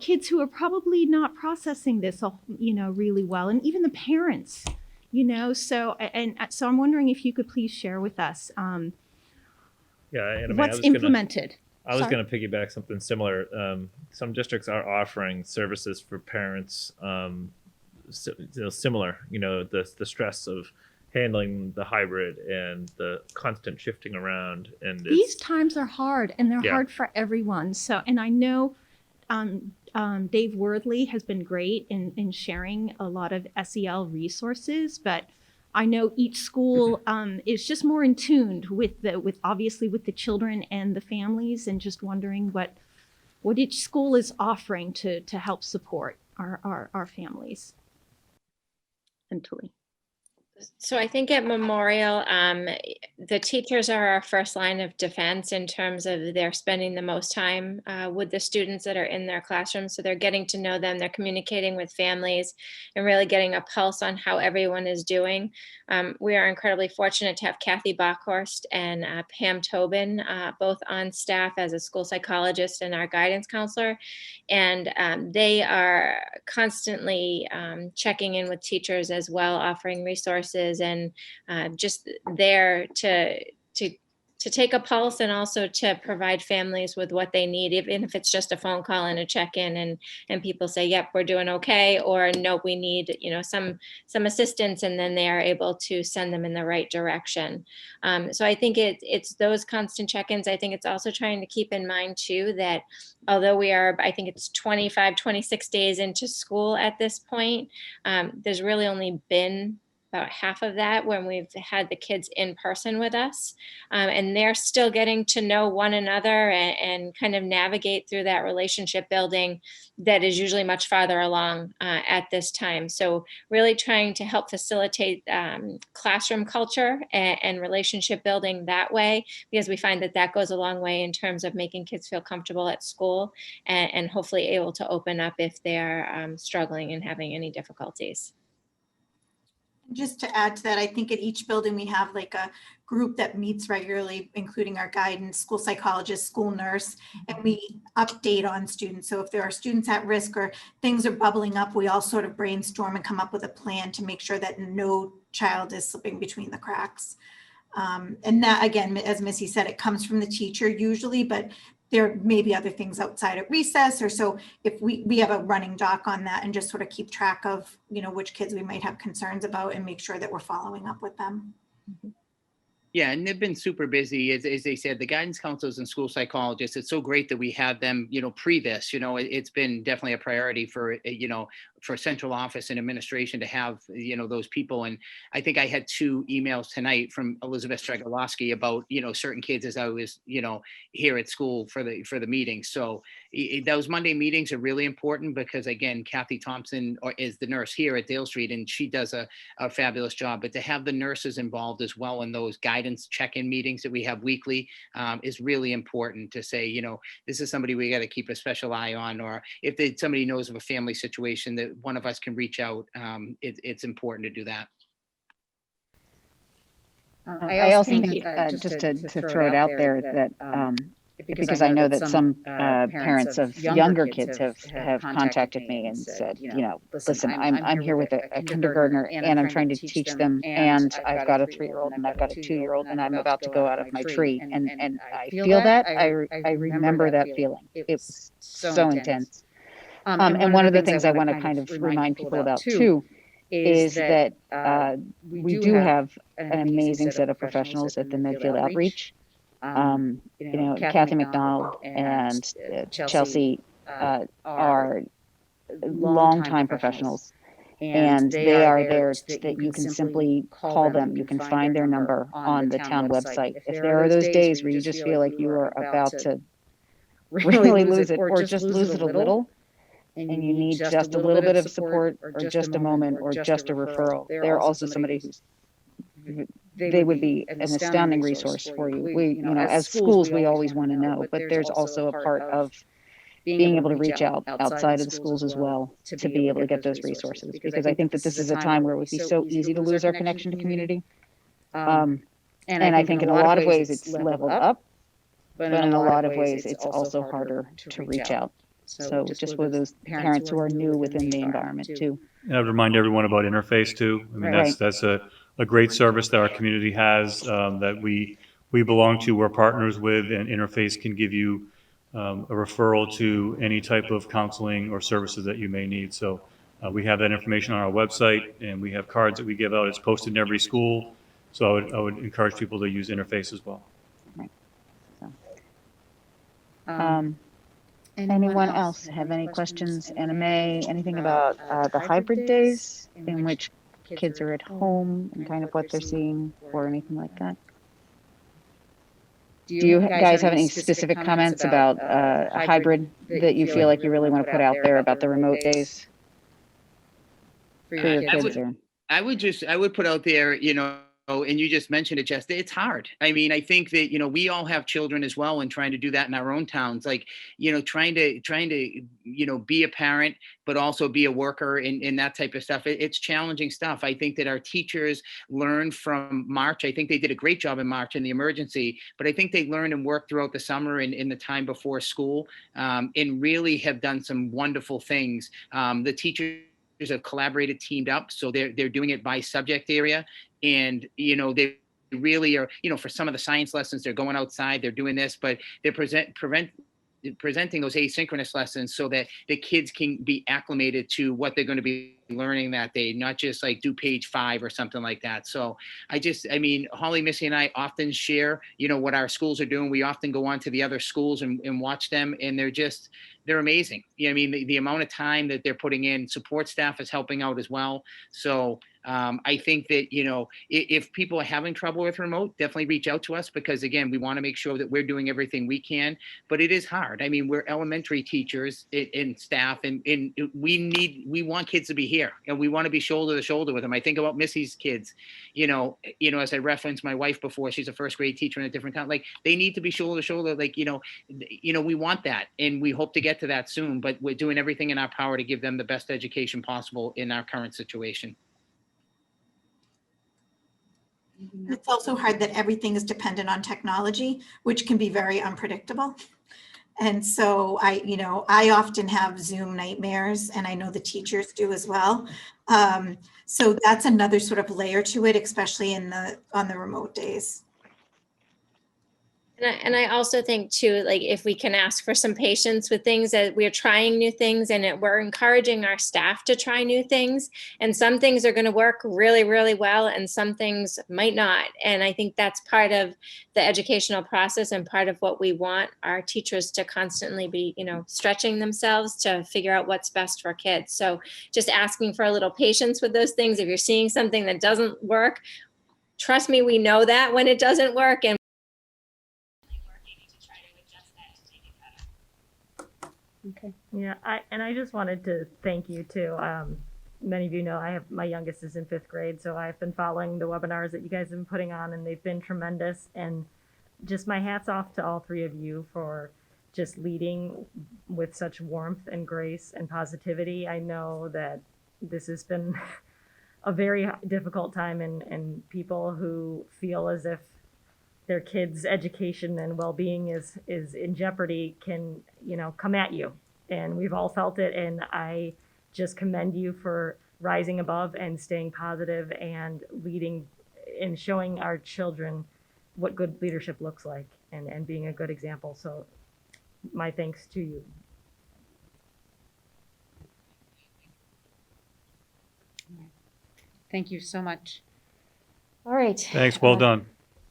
kids who are probably not processing this, you know, really well, and even the parents, you know. So I'm wondering if you could please share with us what's implemented. I was going to piggyback something similar. Some districts are offering services for parents, similar. You know, the stress of handling the hybrid and the constant shifting around. And these times are hard, and they're hard for everyone. So, and I know. Dave Worthley has been great in sharing a lot of SEL resources, but I know each school is just more in tune with obviously with the children and the families, and just wondering what each school is offering to help support our families mentally. So I think at Memorial, the teachers are our first line of defense in terms of they're spending the most time with the students that are in their classrooms. So they're getting to know them, they're communicating with families and really getting a pulse on how everyone is doing. We are incredibly fortunate to have Kathy Bockhorst and Pam Tobin, both on staff as a school psychologist and our guidance counselor. And they are constantly checking in with teachers as well, offering resources and just there to take a pulse and also to provide families with what they need, even if it's just a phone call and a check-in and people say, yep, we're doing okay, or no, we need, you know, some assistance, and then they are able to send them in the right direction. So I think it's those constant check-ins. I think it's also trying to keep in mind too that although we are, I think it's 25, 26 days into school at this point, there's really only been about half of that when we've had the kids in person with us. And they're still getting to know one another and kind of navigate through that relationship building that is usually much farther along at this time. So really trying to help facilitate classroom culture and relationship building that way, because we find that that goes a long way in terms of making kids feel comfortable at school and hopefully able to open up if they're struggling and having any difficulties. Just to add to that, I think at each building we have like a group that meets regularly, including our guidance, school psychologist, school nurse, and we update on students. So if there are students at risk or things are bubbling up, we all sort of brainstorm and come up with a plan to make sure that no child is slipping between the cracks. And that, again, as Missy said, it comes from the teacher usually, but there may be other things outside at recess, or so if we have a running doc on that and just sort of keep track of, which kids we might have concerns about and make sure that we're following up with them. Yeah, and they've been super busy. As they said, the guidance counselors and school psychologists, it's so great that we have them, pre this, it's been definitely a priority for, for central office and administration to have, those people. And I think I had 2 emails tonight from Elizabeth Stragolowski about, certain kids as I was, here at school for the meeting. So those Monday meetings are really important because, again, Kathy Thompson is the nurse here at Dale Street, and she does a fabulous job. But to have the nurses involved as well in those guidance check-in meetings that we have weekly is really important to say, this is somebody we got to keep a special eye on, or if somebody knows of a family situation that one of us can reach out, it's important to do that. I also think, just to throw it out there, that because I know that some parents of younger kids have contacted me and said, listen, I'm here with a kindergartner and I'm trying to teach them, and I've got a 3-year-old and I've got a 2-year-old and I'm about to go out of my tree. And I feel that, I remember that feeling. It was so intense. And one of the things I want to kind of remind people about too is that we do have an amazing set of professionals at the Midfield Outreach. Kathy McDonald and Chelsea are longtime professionals, and they are there that you can simply call them. You can find their number on the town website. If there are those days where you just feel like you are about to really lose it, or just lose it a little, and you need just a little bit of support, or just a moment, or just a referral, they're also somebody who's they would be an astounding resource for you. We, as schools, we always want to know, but there's also a part of being able to reach out outside of the schools as well to be able to get those resources, because I think that this is a time where it would be so easy to lose our connection to community. And I think in a lot of ways it's leveled up, but in a lot of ways it's also harder to reach out. So just with those parents who are new within the environment too. And I'd remind everyone about Interface too. I mean, that's a great service that our community has, that we belong to, we're partners with, and Interface can give you a referral to any type of counseling or services that you may need. So we have that information on our website, and we have cards that we give out. It's posted in every school. So I would encourage people to use Interface as well. Right. So, anyone else have any questions? Anna Mae, anything about the hybrid days in which kids are at home and kind of what they're seeing, or anything like that? Do you guys have any specific comments about a hybrid that you feel like you really want to put out there about the remote days for your kids? I would put out there, and you just mentioned it, Jess, it's hard. I mean, I think that, we all have children as well, and trying to do that in our own towns, like, trying to, be a parent, but also be a worker and that type of stuff. It's challenging stuff. I think that our teachers learned from March. I think they did a great job in March in the emergency, but I think they learned and worked throughout the summer and in the time before school, and really have done some wonderful things. The teachers have collaborated, teamed up, so they're doing it by subject area. And, they really are, for some of the science lessons, they're going outside, they're doing this, but they're presenting those asynchronous lessons so that the kids can be acclimated to what they're going to be learning that day, not just like do page 5 or something like that. So I mean, Holly, Missy, and I often share, what our schools are doing. We often go on to the other schools and watch them, and they're amazing. I mean, the amount of time that they're putting in, support staff is helping out as well. So I think that, if people are having trouble with remote, definitely reach out to us, because again, we want to make sure that we're doing everything we can, but it is hard. I mean, we're elementary teachers and staff, and we want kids to be here, and we want to be shoulder to shoulder with them. I think about Missy's kids, as I referenced my wife before, she's a first grade teacher in a different town. Like, they need to be shoulder to shoulder. Like, we want that, and we hope to get to that soon, but we're doing everything in our power to give them the best education possible in our current situation. It's also hard that everything is dependent on technology, which can be very unpredictable. And so I often have Zoom nightmares, and I know the teachers do as well. So that's another sort of layer to it, especially on the remote days. And I also think too, like, if we can ask for some patience with things, that we're trying new things, and we're encouraging our staff to try new things. And some things are going to work really, really well, and some things might not. And I think that's part of the educational process, and part of what we want our teachers to constantly be, stretching themselves to figure out what's best for kids. So just asking for a little patience with those things. If you're seeing something that doesn't work, trust me, we know that when it doesn't work, and Okay. Yeah, I just wanted to thank you too. Many of you know my youngest is in 5th grade, so I've been following the webinars that you guys have been putting on, and they've been tremendous. And just my hat's off to all 3 of you for just leading with such warmth and grace and positivity. I know that this has been a very difficult time, and people who feel as if their kids' education and well-being is in jeopardy can, come at you. And we've all felt it. And I just commend you for rising above and staying positive and leading and showing our children what good leadership looks like, and being a good example. So my thanks to you. Thank you so much. All right. Thanks, well done.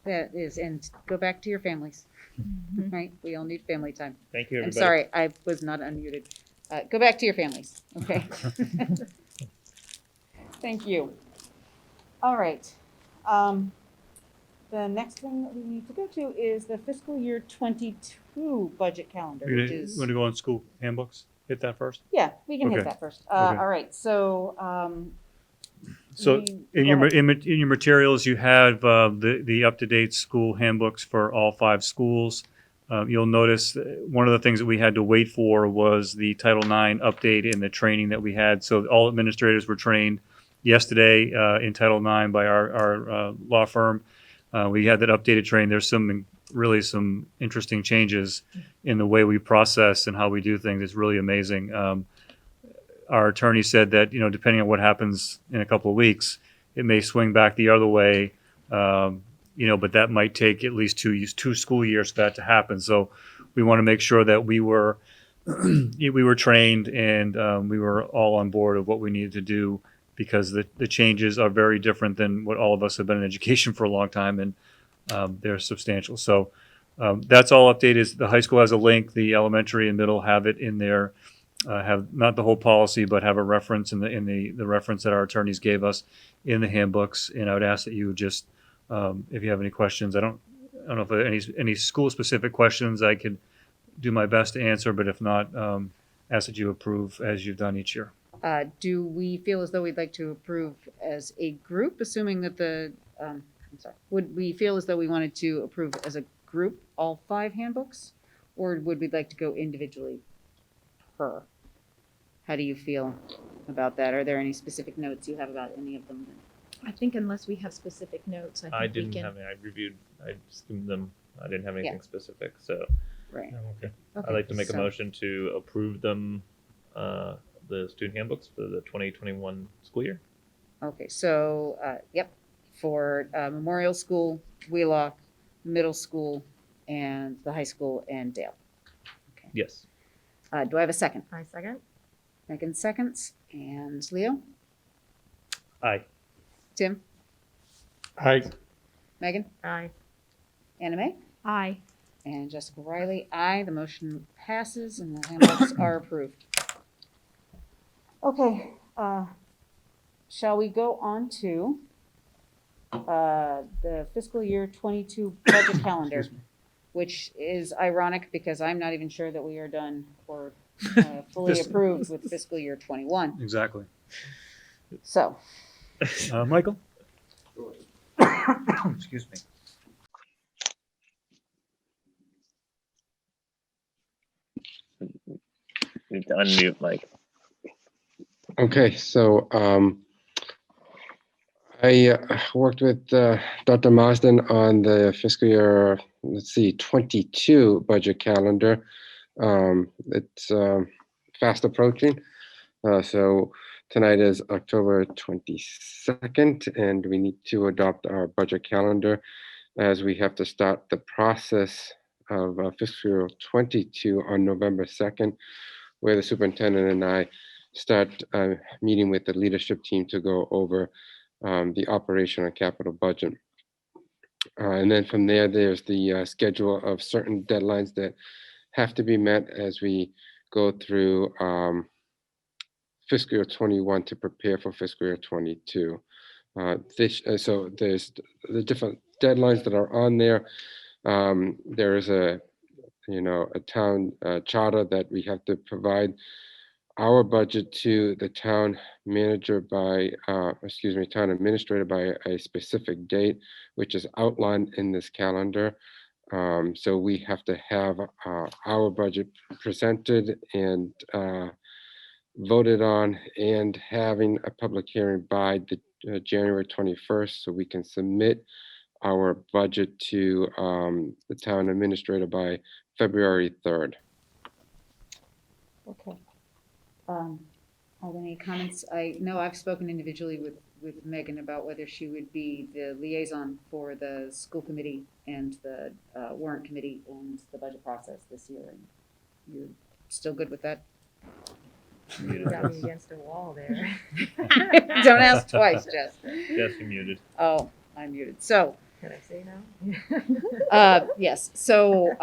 That is, and go back to your families. Right? We all need family time. Thank you, I'm everybody. sorry, I was not unmuted. Go back to your families, okay? Thank you. All right. The next thing that we need to go to is the fiscal year 22 budget calendar, You which is, want to go on school handbooks? Hit that first? yeah, we can hit Okay. that first. Okay. All right, so, So in go ahead. your materials, you have the up-to-date school handbooks for all 5 schools. You'll notice one of the things that we had to wait for was the Title IX update in the training that we had. So all administrators were trained yesterday in Title IX by our law firm. We had that updated training. There's really some interesting changes in the way we process and how we do things. It's really amazing. Our attorney said that, depending on what happens in a couple of weeks, it may swing back the other way, but that might take at least 2 school years for that to happen. So we want to make sure that we were trained and we were all on board of what we needed to do, because the changes are very different than what all of us have been in education for a long time, and they're substantial. So that's all updated. The high school has a link. The elementary and middle have it in there. Have not the whole policy, but have a reference in the reference that our attorneys gave us in the handbooks. And I would ask that you would just, if you have any questions, I don't know if there are any school specific questions I could do my best to answer, but if not, ask that you approve as you've done each year. do we feel as though we'd like to approve as a group, assuming that would we feel as though we wanted to approve as a group all 5 handbooks, or would we like to go individually per? How do you feel about that? Are there any specific notes you have about any of them? I think unless we have specific notes, I think we can. I skimmed them. I didn't have anything specific, so Right. Okay. I'd like to make a so- motion to approve them, the student handbooks for the 2021 school year. Okay, so, yep, for Memorial School, Wheelock, Middle School, and the high school, and Dale. Okay. Yes. Do I have a second? I second. Megan seconds, and Leo? Aye. Tim, Aye. Megan, Aye. Anna Mae, Aye. and Jessica Riley, aye. The motion passes and the handbooks are approved. Okay, shall we go on to the fiscal year 22 budget calendar, Excuse me. which is ironic because I'm not even sure that we are done or fully Just- approved with fiscal year 21. Exactly. So, Michael? Excuse me. Need to unmute Mike. Okay, so I worked with Dr. Marsden on the fiscal year, let's see, 22 budget calendar. It's fast approaching. So tonight is October 22nd, and we need to adopt our budget calendar as we have to start the process of fiscal year 22 on November 2nd, where the superintendent and I start meeting with the leadership team to go over the operation and capital budget. And then from there, there's the schedule of certain deadlines that have to be met as we go through fiscal year 21 to prepare for fiscal year 22. So there's the different deadlines that are on there. There is a town charter that we have to provide our budget to the town manager by, town administrator by a specific date, which is outlined in this calendar. So we have to have our budget presented and voted on and having a public hearing by the January 21st, so we can submit our budget to the town administrator by February 3rd. okay. Are there any comments? I know I've spoken individually with Megan about whether she would be the liaison for the school committee and the warrant committee and the budget process this year. And you're still good with that? You got me against a wall there. Don't ask twice, Jess. Yes, you're muted. Oh, I'm muted. So, Can I say no? yes, so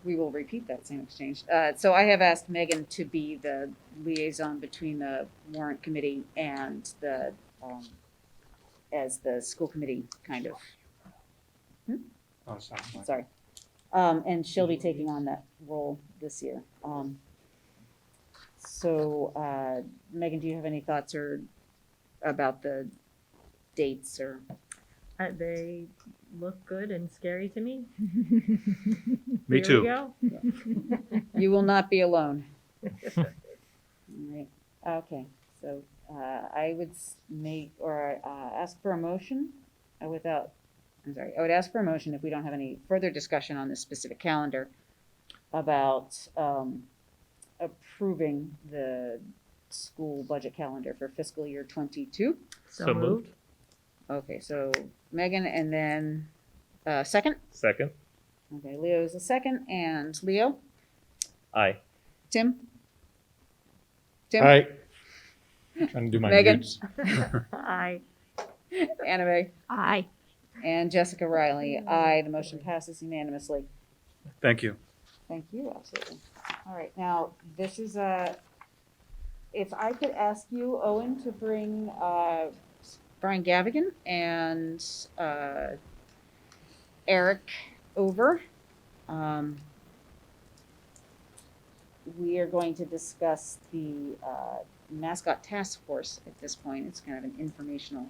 we will repeat that same exchange. So I have asked Megan to be the liaison between the warrant committee and the, as the school committee kind of, Oh, sorry, Mike. sorry. And she'll be taking on that role this year. So Megan, do you have any thoughts or about the dates or? They look good and scary to me. Me Here too. we go. You will not be alone. All right. Okay, so I would ask for a motion I would ask for a motion if we don't have any further discussion on this specific calendar about approving the school budget calendar for fiscal year 22. So moved. Okay, so Megan and then second? Second. Okay, Leo is the second, and Leo? Aye. Tim? Tim? Aye. I'm trying to do my Megan? mutes. Aye. Anna Mae? Aye. And Jessica Riley, aye. The motion passes unanimously. Thank you. Thank you, absolutely. All right, now, this is if I could ask you, Owen, to bring Brian Gavigan and Eric over. We are going to discuss the Mascot Task Force at this point. It's kind of an informational,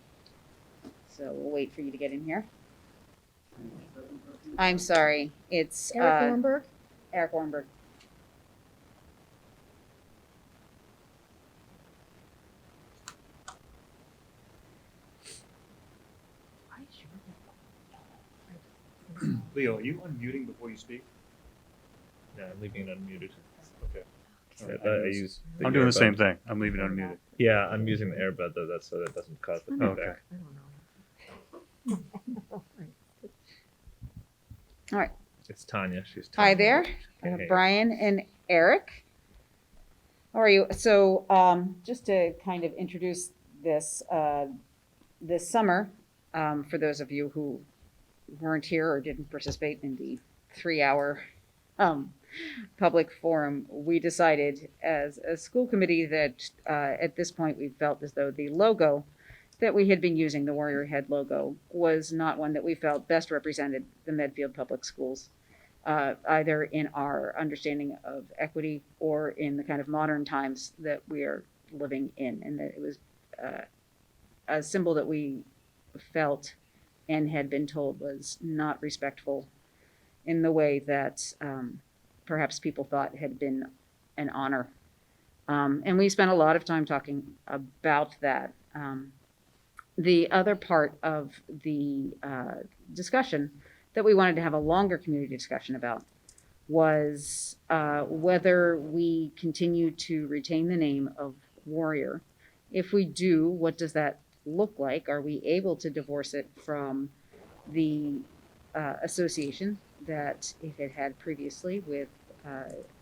so we'll wait for you to get in here. I'm sorry, it's Eric Ornberg? Eric Ornberg. Leo, are you unmuting before you speak? No, I'm leaving it unmuted. Okay. I use. I'm doing the earbud. same thing. I'm leaving it unmuted. Yeah, I'm using the earbud though, that's so that doesn't cause the Okay. feedback. I don't know. All right. It's Tanya. She's Tanya. Hi there, Hey. Brian and Eric. How are you? So just to kind of introduce this, This summer, for those of you who weren't here or didn't participate in the 3-hour public forum, we decided as a school committee that at this point we felt as though the logo that we had been using, the warrior head logo, was not one that we felt best represented the Medfield Public Schools, either in our understanding of equity or in the kind of modern times that we are living in, and that it was a symbol that we felt and had been told was not respectful in the way that perhaps people thought had been an honor. And we spent a lot of time talking about that. The other part of the discussion that we wanted to have a longer community discussion about was whether we continue to retain the name of Warrior. If we do, what does that look like? Are we able to divorce it from the association that it had had previously with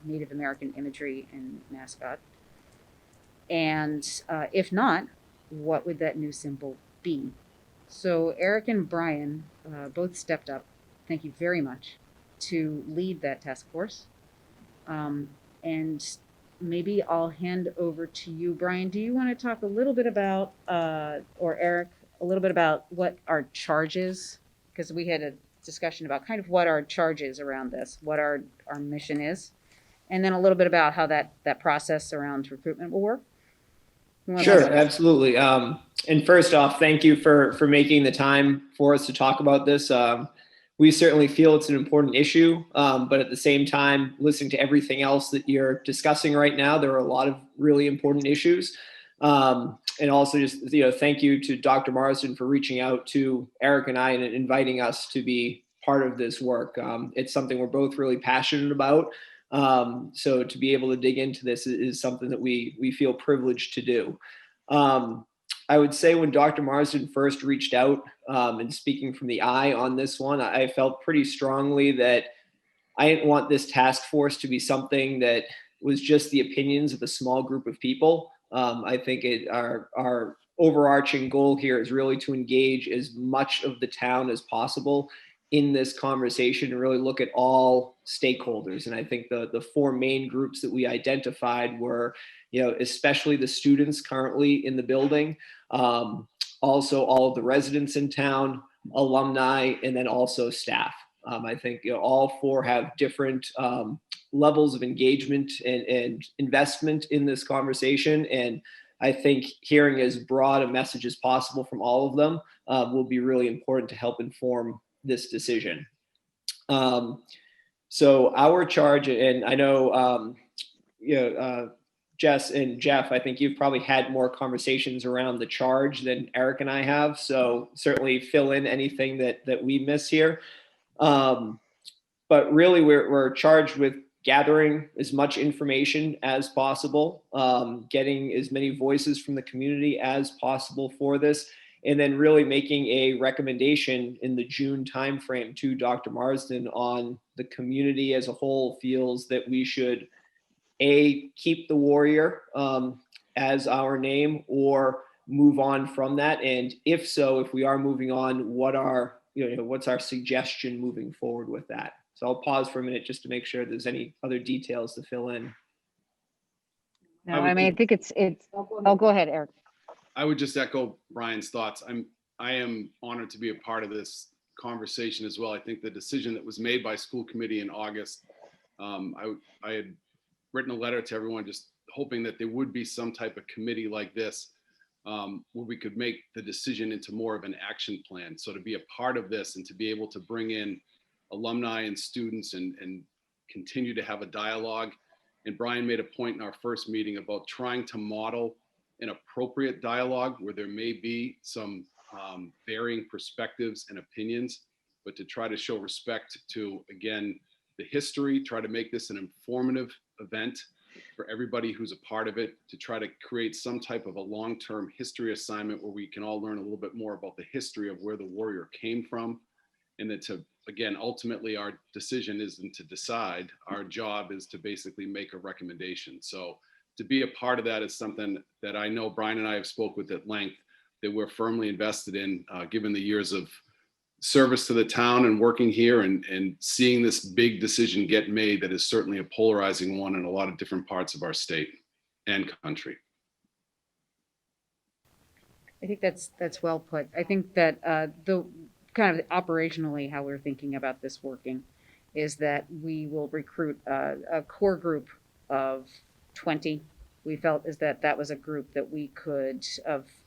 Native American imagery and Mascot? And if not, what would that new symbol be? So Eric and Brian both stepped up, thank you very much, to lead that task force. And maybe I'll hand over to you, Brian. Do you want to talk a little bit about, or Eric, a little bit about what our charge is? Because we had a discussion about kind of what our charge is around this, what our mission is, and then a little bit about how that process around recruitment will work. Sure, absolutely. And first off, thank you for making the time for us to talk about this. We certainly feel it's an important issue, but at the same time, listening to everything else that you're discussing right now, there are a lot of really important issues. And also just, thank you to Dr. Marsden for reaching out to Eric and I and inviting us to be part of this work. It's something we're both really passionate about. So to be able to dig into this is something that we feel privileged to do. I would say when Dr. Marsden first reached out, and speaking from the I on this one, I felt pretty strongly that I didn't want this task force to be something that was just the opinions of a small group of people. I think our overarching goal here is really to engage as much of the town as possible in this conversation and really look at all stakeholders. And I think the four main groups that we identified were, especially the students currently in the building, also all of the residents in town, alumni, and then also staff. I think all four have different levels of engagement and investment in this conversation. And I think hearing as broad a message as possible from all of them will be really important to help inform this decision. So our charge, and I know, Jess and Jeff, I think you've probably had more conversations around the charge than Eric and I have. So certainly fill in anything that we miss here. But really we're charged with gathering as much information as possible, getting as many voices from the community as possible for this, and then really making a recommendation in the June timeframe to Dr. Marsden on the community as a whole feels that we should keep the Warrior as our name or move on from that. And if so, if we are moving on, what's our suggestion moving forward with that? So I'll pause for a minute just to make sure there's any other details to fill in. No, I mean, I think it's, oh, go ahead, Eric. I would just echo Brian's thoughts. I am honored to be a part of this conversation as well. I think the decision that was made by school committee in August, I had written a letter to everyone just hoping that there would be some type of committee like this where we could make the decision into more of an action plan. So to be a part of this and to be able to bring in alumni and students and continue to have a dialogue. And Brian made a point in our first meeting about trying to model an appropriate dialogue where there may be some varying perspectives and opinions, but to try to show respect to, again, the history, try to make this an informative event for everybody who's a part of it, to try to create some type of a long-term history assignment where we can all learn a little bit more about the history of where the Warrior came from. And then to, again, ultimately our decision isn't to decide, our job is to basically make a recommendation. So to be a part of that is something that I know Brian and I have spoke with at length, that we're firmly invested in, given the years of service to the town and working here and seeing this big decision get made that is certainly a polarizing one in a lot of different parts of our state and country. I think that's well put. I think that the kind of operationally how we're thinking about this working is that we will recruit a core group of 20. We felt is that was a group that we could,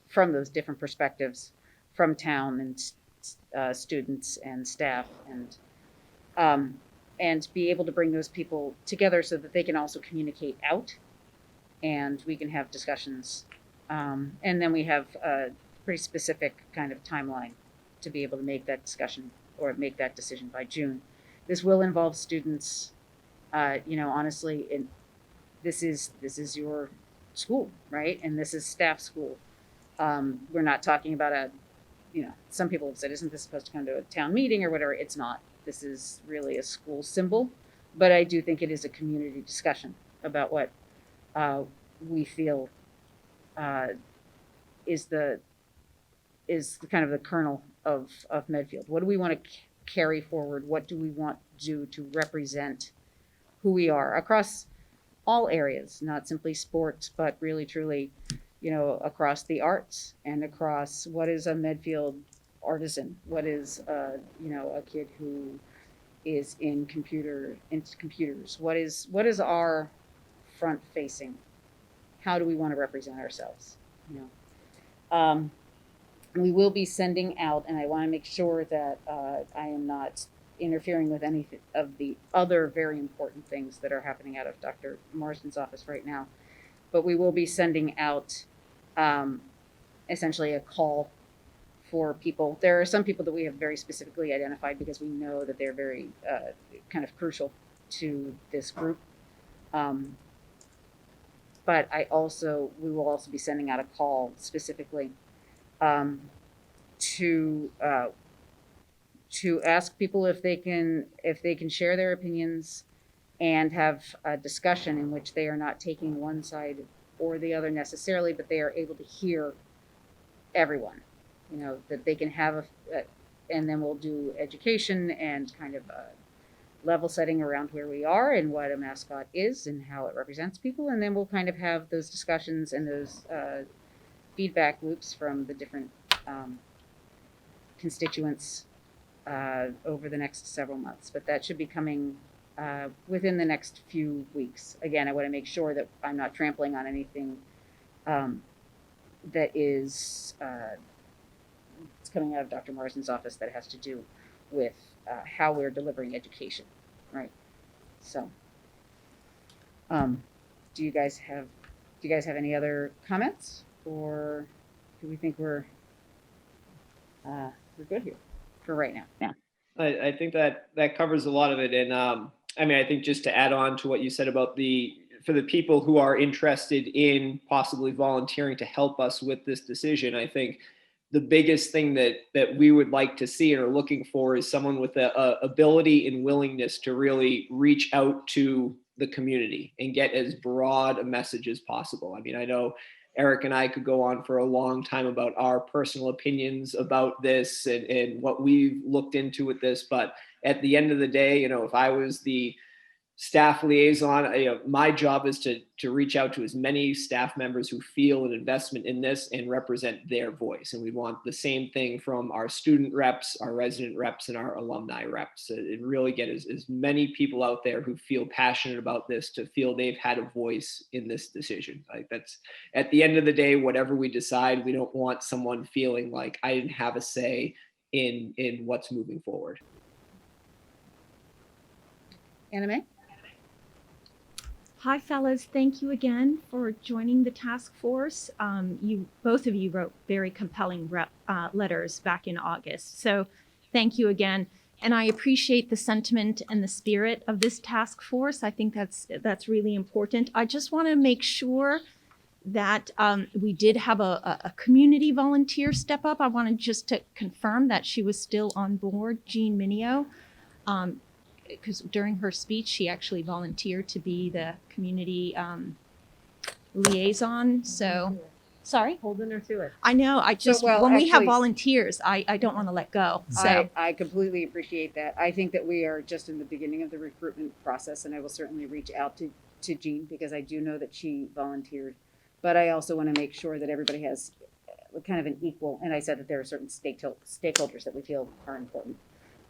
from those different perspectives, from town and students and staff, and be able to bring those people together so that they can also communicate out, and we can have discussions, and then we have a pretty specific kind of timeline to be able to make that discussion or make that decision by June. This will involve students. Honestly, this is your school, right? And this is staff school. We're not talking about some people have said, isn't this supposed to come to a town meeting or whatever? It's not. This is really a school symbol, but I do think it is a community discussion about what we feel is the kind of the kernel of Medfield. What do we want to carry forward? What do we want to do to represent who we are across all areas, not simply sports, but really truly, across the arts and across what is a Medfield artisan, what is a kid who is into computers, what is our front facing, how do we want to represent ourselves? We will be sending out, and I want to make sure that I am not interfering with any of the other very important things that are happening out of Dr. Marsden's office right now, but we will be sending out essentially a call for people. There are some people that we have very specifically identified because we know that they're very kind of crucial to this group. But we will also be sending out a call specifically to ask people if they can share their opinions and have a discussion in which they are not taking one side or the other necessarily, but they are able to hear everyone, that they can have and then we'll do education and kind of level setting around where we are and what a mascot is and how it represents people, and then we'll kind of have those discussions and those feedback loops from the different constituents over the next several months. But that should be coming within the next few weeks. Again, I want to make sure that I'm not trampling on anything that is it's coming out of Dr. Marsden's office that has to do with how we're delivering education, right? So, do you guys have any other comments, or do we think we're good here for right now? Yeah. I think that covers a lot of it. And I think just to add on to what you said about for the people who are interested in possibly volunteering to help us with this decision, I think the biggest thing that we would like to see and are looking for is someone with the ability and willingness to really reach out to the community and get as broad a message as possible. I know Eric and I could go on for a long time about our personal opinions about this and what we've looked into with this. But at the end of the day, if I was the staff liaison, my job is to reach out to as many staff members who feel an investment in this and represent their voice. And we want the same thing from our student reps, our resident reps, and our alumni reps. And really get as many people out there who feel passionate about this to feel they've had a voice in this decision. Like, that's at the end of the day, whatever we decide, we don't want someone feeling like I didn't have a say in what's moving forward. Anna Mae? Hi, fellas. Thank you again for joining the task force. Both of you wrote very compelling letters back in August. So thank you again. And I appreciate the sentiment and the spirit of this task force. I think that's really important. I just want to make sure that we did have a community volunteer step up. I wanted just to confirm that she was still on board, Jean Minio. Because during her speech, she actually volunteered to be the community liaison. So Sorry? Holding her to it. I know, I just, well, when we have actually- volunteers, I don't want to let go, so. I completely appreciate that. I think that we are just in the beginning of the recruitment process, and I will certainly reach out to Jean because I do know that she volunteered. But I also want to make sure that everybody has kind of an equal, and I said that there are certain stakeholders that we feel are important.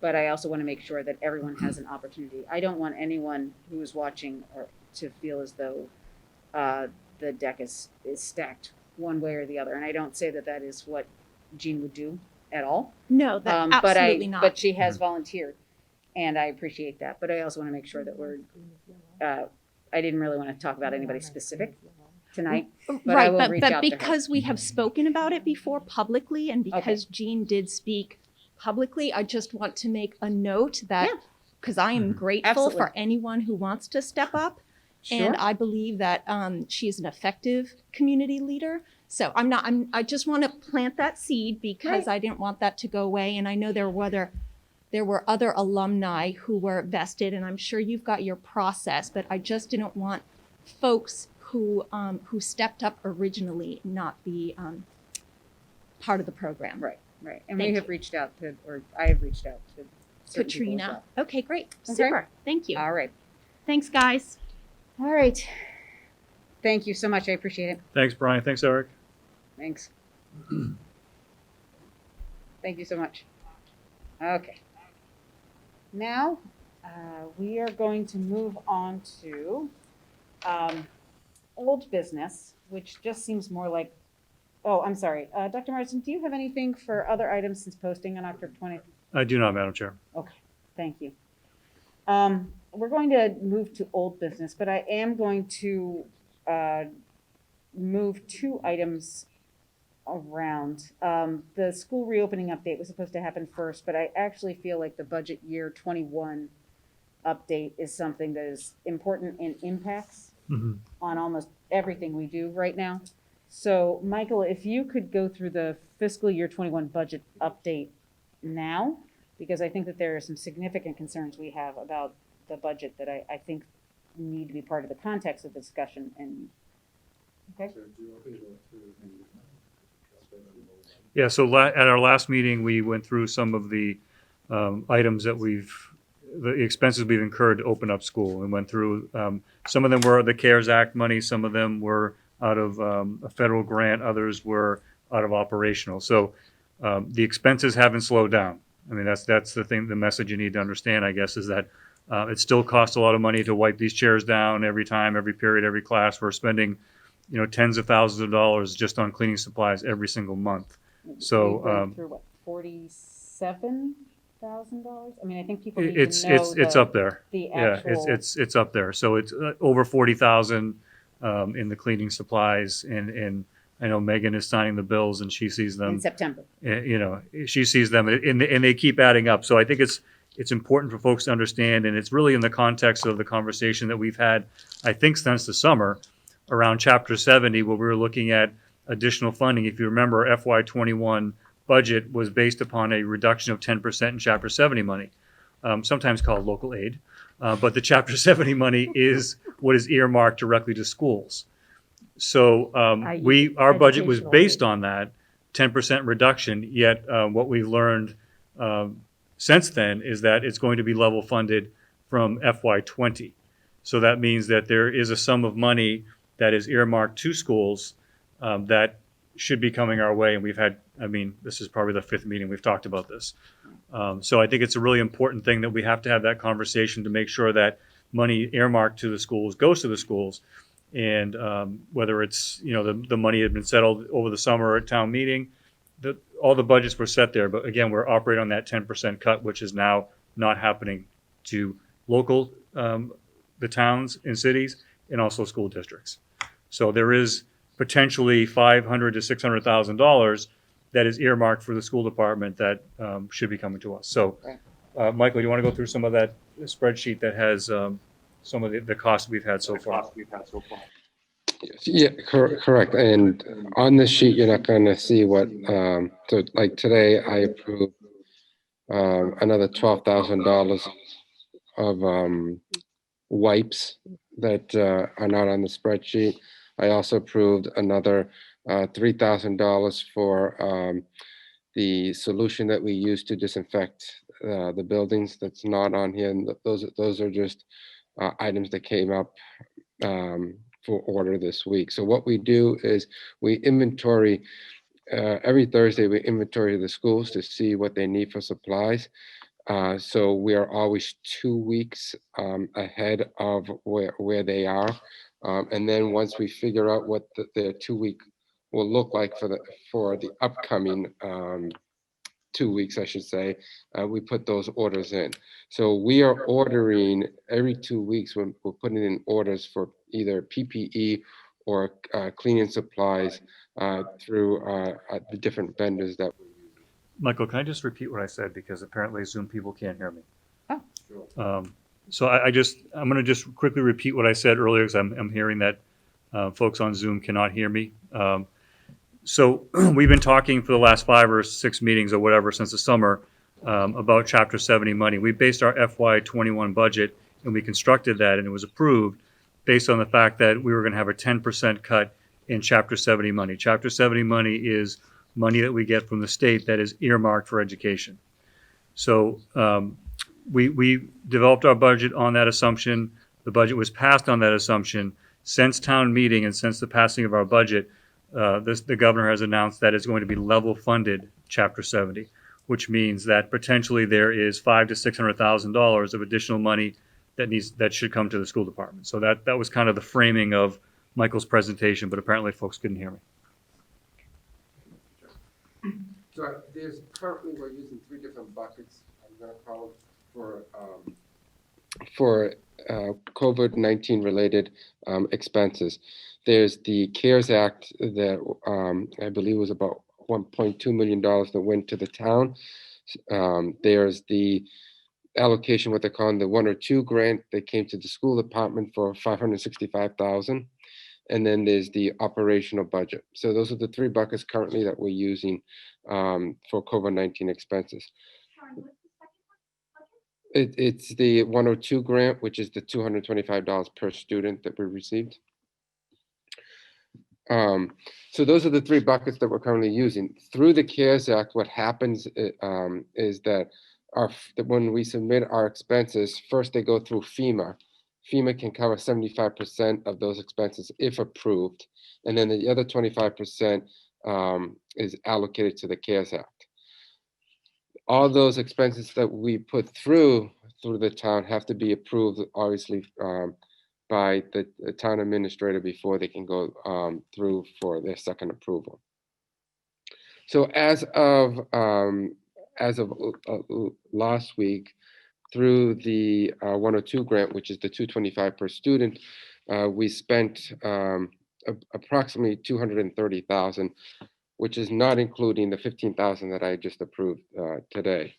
But I also want to make sure that everyone has an opportunity. I don't want anyone who is watching or to feel as though the deck is stacked one way or the other. And I don't say that that is what Jean would do at all. No, absolutely not. But she has volunteered, and I appreciate that. But I also want to make sure that we're, I didn't really want to talk about anybody specific tonight, but I will reach out to her. But because we have spoken about it before publicly, and because Jean did speak publicly, I just want to make a note that, because I am grateful for anyone who wants to step up. And I believe that she's an effective community leader. So I just want to plant that seed because I didn't want that to go away. And I know there were other alumni who were vested, and I'm sure you've got your process, but I just didn't want folks who stepped up originally not be part of the program. Right. And we have reached out to, or I have reached out to certain people as Katrina. well. Okay, great. Super. Thank you. All right. Thanks, guys. All right. Thank you so much. I appreciate it. Thanks, Brian. Thanks, Eric. Thanks. Thank you so much. Okay. Now, we are going to move on to old business, which just seems more like, oh, I'm sorry. Dr. Marsden, do you have anything for other items since posting on October 20th? I do not, Madam Chair. Okay, thank you. We're going to move to old business, but I am going to move 2 items around. The school reopening update was supposed to happen first, but I actually feel like the budget year 21 update is something that is important and impacts on almost everything we do right now. So, Michael, if you could go through the fiscal year 21 budget update now, because I think that there are some significant concerns we have about the budget that I think need to be part of the context of the discussion. And okay. Yeah, so at our last meeting, we went through some of the items that the expenses we've incurred to open up school, and went through, some of them were the CARES Act money, some of them were out of a federal grant, others were out of operational. So the expenses haven't slowed down. I mean, that's the thing, the message you need to understand, I guess, is that it still costs a lot of money to wipe these chairs down every time, every period, every class. We're spending, tens of thousands of dollars just on cleaning supplies every single month. So we went through what, $47,000? I mean, I think people need to know it's up there. The actual, it's up there. So it's over 40,000 in the cleaning supplies, and I know Megan is signing the bills, and she sees them in September. She sees them, and they keep adding up. So I think it's important for folks to understand, and it's really in the context of the conversation that we've had, I think, since the summer around Chapter 70, where we were looking at additional funding. If you remember, FY21 budget was based upon a reduction of 10% in Chapter 70 money, sometimes called local aid. But the Chapter 70 money is what is earmarked directly to schools. So our budget was based on that 10% reduction, yet what we've learned since then is that it's going to be level funded from FY20. So that means that there is a sum of money that is earmarked to schools that should be coming our way. And we've had, this is probably the 5th meeting we've talked about this. So I think it's a really important thing that we have to have that conversation to make sure that money earmarked to the schools goes to the schools. And whether it's, the money had been settled over the summer at town meeting, all the budgets were set there. But again, we're operating on that 10% cut, which is now not happening to local, the towns and cities, and also school districts. So there is potentially $500,000 to $600,000 that is earmarked for the school department that should be coming to us. So, Michael, you want to go through some of that spreadsheet that has some of the costs we've had so far? Yeah, correct. And on this sheet, you're not going to see what, so like today, I approved another $12,000 of wipes that are not on the spreadsheet. I also approved another $3,000 for the solution that we use to disinfect the buildings. That's not on here. And those are just items that came up for order this week. So what we do is we inventory every Thursday. We inventory the schools to see what they need for supplies. So we are always 2 weeks ahead of where they are. And then once we figure out what their 2 week will look like for the upcoming 2 weeks, I should say, we put those orders in. So we are ordering every 2 weeks when we're putting in orders for either PPE or cleaning supplies through the different vendors that we use. Michael, can I just repeat what I said, because apparently Zoom people can't hear me. Oh. So I'm going to just quickly repeat what I said earlier, because I'm hearing that folks on Zoom cannot hear me. So we've been talking for the last 5 or 6 meetings or whatever since the summer about Chapter 70 money. We based our FY21 budget, and we constructed that, and it was approved based on the fact that we were going to have a 10% cut in Chapter 70 money. Chapter 70 money is money that we get from the state that is earmarked for education. So we developed our budget on that assumption. The budget was passed on that assumption. Since town meeting and since the passing of our budget, the governor has announced that it's going to be level funded Chapter 70, which means that potentially there is $500,000 to $600,000 of additional money that should come to the school department. So that was kind of the framing of Michael's presentation, but apparently folks couldn't hear me. So there's currently, we're using 3 different buckets, I'm going to call it, for COVID-19 related expenses. There's the CARES Act that I believe was about $1.2 million that went to the town. There's the allocation, what they're calling the 1 or 2 grant that came to the school department for $565,000. And then there's the operational budget. So those are the 3 buckets currently that we're using for COVID-19 expenses. It's the 102 grant, which is the $225 per student that we received. So those are the 3 buckets that we're currently using. Through the CARES Act, what happens is that when we submit our expenses, first they go through FEMA. FEMA can cover 75% of those expenses if approved, and then the other 25% is allocated to the CARES Act. All those expenses that we put through the town have to be approved, obviously, by the town administrator before they can go through for their second approval. So as of last week, through the 102 grant, which is the $225 per student, we spent approximately $230,000, which is not including the $15,000 that I just approved today.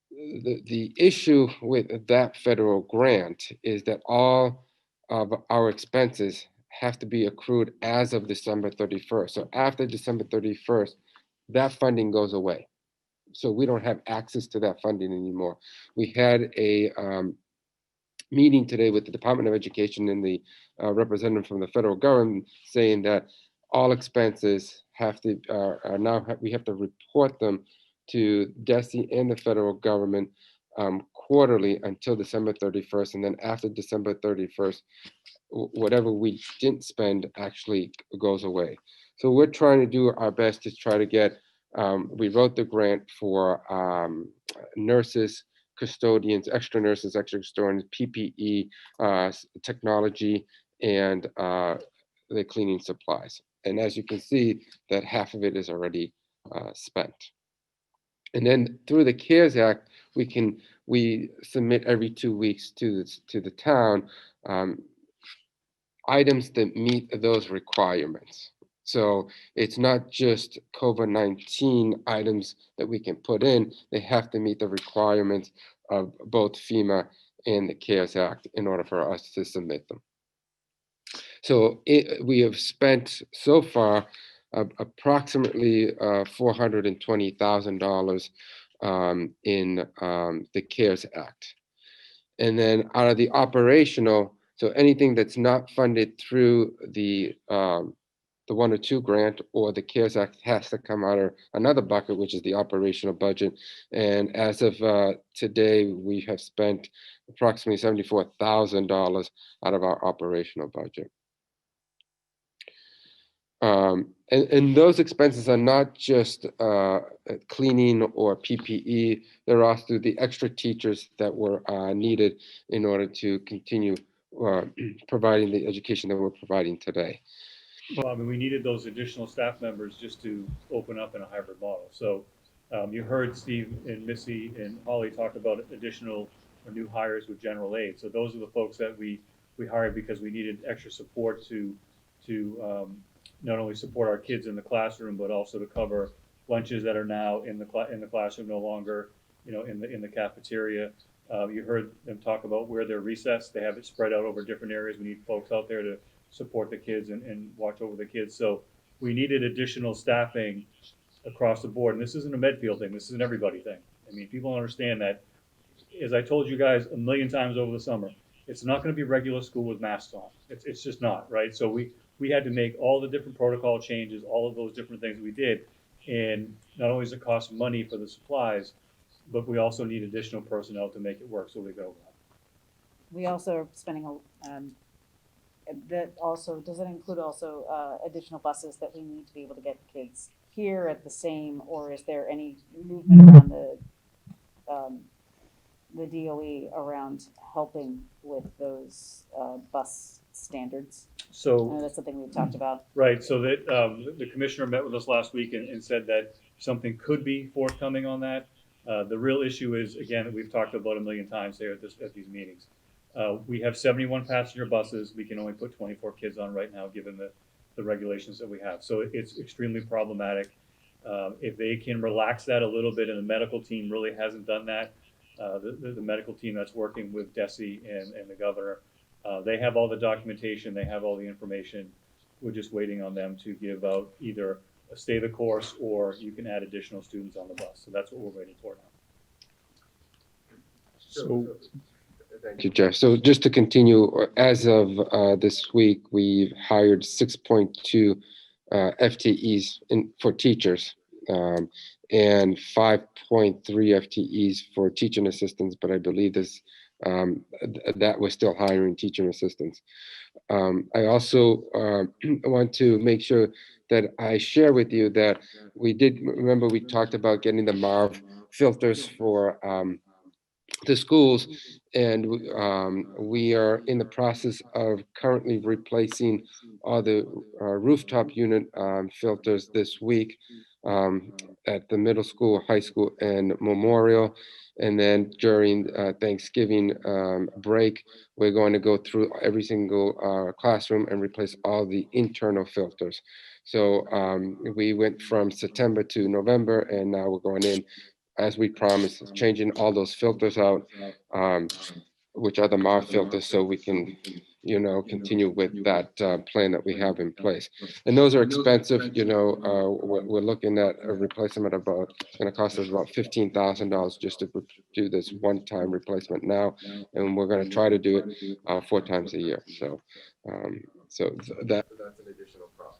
The issue with that federal grant is that all of our expenses have to be accrued as of December 31st. So after December 31st, that funding goes away. So we don't have access to that funding anymore. We had a meeting today with the Department of Education and the representative from the federal government saying that all expenses have to we have to report them to DESE and the federal government quarterly until December 31st. And then after December 31st, whatever we didn't spend actually goes away. So we're trying to do our best to try to get, we wrote the grant for nurses, custodians, extra nurses, extra custodians, PPE, technology, and the cleaning supplies. And as you can see, that half of it is already spent. And then through the CARES Act, we submit every 2 weeks to the town items that meet those requirements. So it's not just COVID-19 items that we can put in, they have to meet the requirements of both FEMA and the CARES Act in order for us to submit them. So we have spent so far approximately $420,000 in the CARES Act. And then out of the operational, so anything that's not funded through the the 1 or 2 grant, or the CARES Act has to come out of another bucket, which is the operational budget. And as of today, we have spent approximately $74,000 out of our operational budget. And those expenses are not just cleaning or PPE, they're also the extra teachers that were needed in order to continue providing the education that we're providing today. Well, I mean, we needed those additional staff members just to open up in a hybrid model. So you heard Steve and Missy and Holly talk about additional or new hires with general aid. So those are the folks that we hired because we needed extra support to not only support our kids in the classroom, but also to cover lunches that are now in the classroom, no longer, in the cafeteria. You heard them talk about where they're recessed. They have it spread out over different areas. We need folks out there to support the kids and watch over the kids. So we needed additional staffing across the board. And this isn't a Medfield thing. This is an everybody thing. I mean, people understand that, as I told you guys a million times over the summer, it's not going to be regular school with masks on. It's just not, right? So we had to make all the different protocol changes, all of those different things we did. And not only does it cost money for the supplies, but we also need additional personnel to make it work. So we go. We also are spending that also, does it include also additional buses that we need to be able to get kids here at the same, or is there any movement around the DOE around helping with those bus standards? So I know that's something we've talked about. Right. So that the commissioner met with us last week and said that something could be forthcoming on that. The real issue is, again, that we've talked about a million times here at these meetings. We have 71 passenger buses. We can only put 24 kids on right now, given the regulations that we have. So it's extremely problematic. If they can relax that a little bit, and the medical team really hasn't done that, the medical team that's working with DESE and the governor, they have all the documentation, they have all the information. We're just waiting on them to give out either a stay the course or you can add additional students on the bus. So that's what we're waiting for now. So, Thank you, Jeff. So just to continue, as of this week, we've hired 6.2 FTEs for teachers and 5.3 FTEs for teaching assistants, but I believe that we're still hiring teaching assistants. I also want to make sure that I share with you that we talked about getting the MARV filters for the schools, and we are in the process of currently replacing all the rooftop unit filters this week at the middle school, high school, and Memorial. And then during Thanksgiving break, we're going to go through every single classroom and replace all the internal filters. So we went from September to November, and now we're going in, as we promised, changing all those filters out, which are the MARV filters, so we can, continue with that plan that we have in place. And those are expensive. We're looking at a replacement about, it's going to cost us about $15,000 just to do this one-time replacement now, and we're going to try to do it 4 times a year. So, that's an additional cost.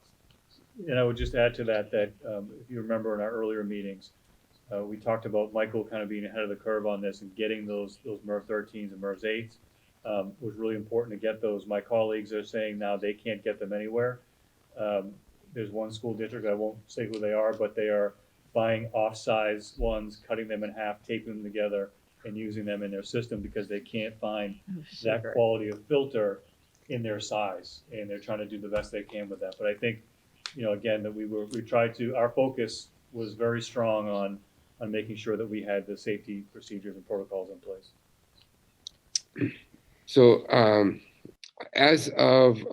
And I would just add to that if you remember in our earlier meetings, we talked about Michael kind of being ahead of the curve on this and getting those MERV 13s and MERV 8s. Was really important to get those. My colleagues are saying now they can't get them anywhere. There's one school district, I won't say who they are, but they are buying off-size ones, cutting them in half, taping them together, and using them in their system because they can't find that quality of filter in their size. And they're trying to do the best they can with that. But I think, again, that our focus was very strong on making sure that we had the safety procedures and protocols in place. So as of,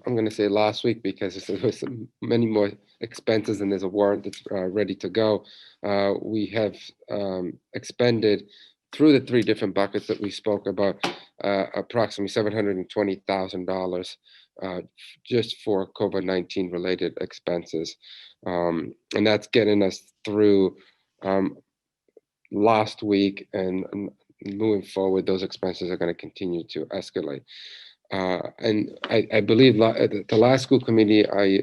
I'm going to say last week, because there's many more expenses and there's a warrant that's ready to go, we have expended through the 3 different buckets that we spoke about, approximately $720,000 just for COVID-19 related expenses. And that's getting us through last week, and moving forward, those expenses are going to continue to escalate. And I believe the last school committee, I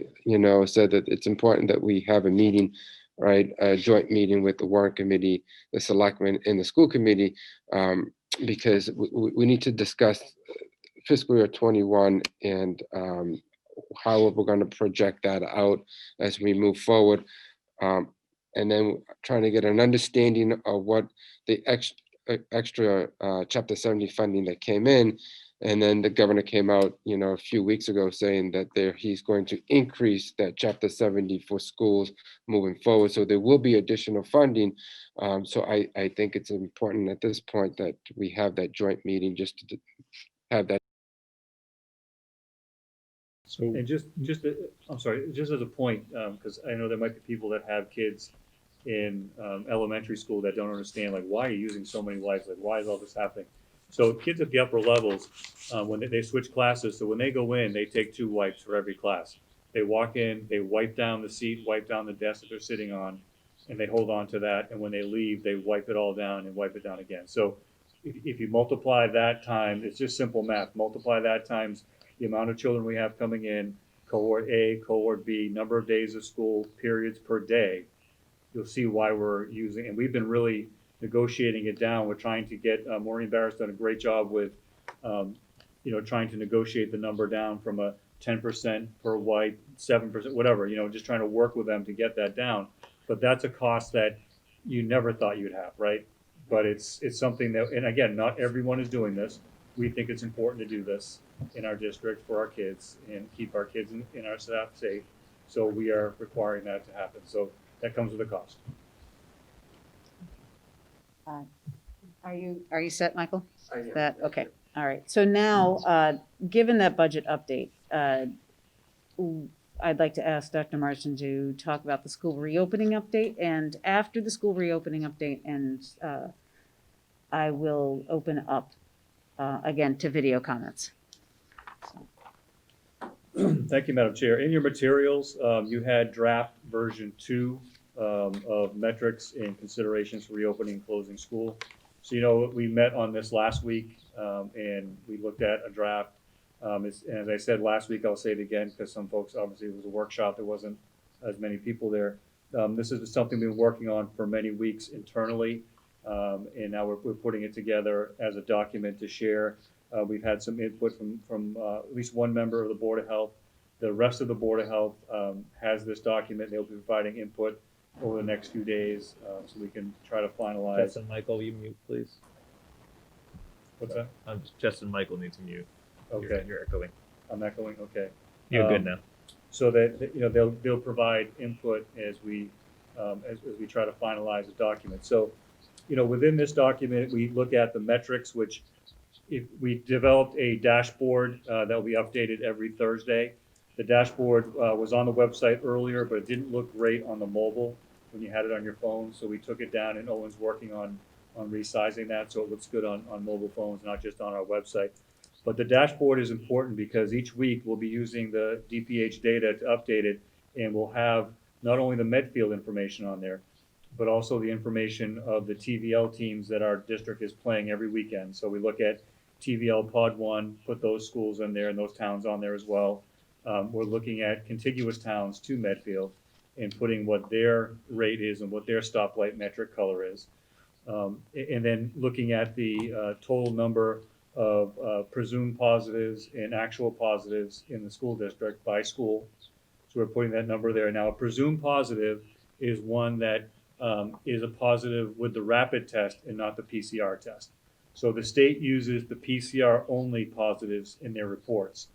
said that it's important that we have a meeting, right, a joint meeting with the warrant committee, the selectmen, and the school committee, because we need to discuss fiscal year 21 and how we're going to project that out as we move forward. And then trying to get an understanding of what the extra Chapter 70 funding that came in. And then the governor came out, a few weeks ago saying that he's going to increase that Chapter 70 for schools moving forward. So there will be additional funding. So I think it's important at this point that we have that joint meeting just to have that. So, And I'm sorry, just as a point, because I know there might be people that have kids in elementary school that don't understand, like, why are you using so many wipes? Like, why is all this happening? So kids at the upper levels, when they switch classes, so when they go in, they take 2 wipes for every class. They walk in, they wipe down the seat, wipe down the desk that they're sitting on, and they hold on to that. And when they leave, they wipe it all down and wipe it down again. So if you multiply that time, it's just simple math, multiply that times the amount of children we have coming in, cohort A, cohort B, number of days of school, periods per day, you'll see why we're using, and we've been really negotiating it down. We're trying to get, Maureen Barrett's done a great job with, trying to negotiate the number down from a 10% per wipe, 7%, whatever, just trying to work with them to get that down. But that's a cost that you never thought you'd have, right? But it's something that, and again, not everyone is doing this. We think it's important to do this in our district for our kids and keep our kids and our staff safe. So we are requiring that to happen. So that comes with a cost. Are you set, Michael? Okay. All right. So now, given that budget update, I'd like to ask Dr. Marsden to talk about the school reopening update, and after the school reopening update, and I will open up again to video comments. Thank you, Madam Chair. In your materials, you had draft version 2 of metrics and considerations for reopening and closing school. So, we met on this last week and we looked at a draft. As I said last week, I'll say it again because some folks, obviously it was a workshop, there wasn't as many people there. This is something we've been working on for many weeks internally, and now we're putting it together as a document to share. We've had some input from at least one member of the Board of Health. The rest of the Board of Health has this document. They'll be providing input over the next few days, so we can try to finalize. Justin Michael, you mute, please. What's that? Justin Michael needs to mute. Okay. You're echoing. I'm echoing. Okay. You're good now. So that they'll provide input as we try to finalize the document. So, within this document, we look at the metrics, which if we developed a dashboard that will be updated every Thursday. The dashboard was on the website earlier, but it didn't look great on the mobile when you had it on your phone. So we took it down, and Owen's working on resizing that so it looks good on mobile phones, not just on our website. But the dashboard is important because each week we'll be using the DPH data to update it, and we'll have not only the Medfield information on there, but also the information of the TVL teams that our district is playing every weekend. So we look at TVL Pod 1, put those schools in there and those towns on there as well. We're looking at contiguous towns to Medfield and putting what their rate is and what their stoplight metric color is. And then looking at the total number of presumed positives and actual positives in the school district by school. So we're putting that number there. Now, a presumed positive is one that is a positive with the rapid test and not the PCR test. So the state uses the PCR only positives in their reports.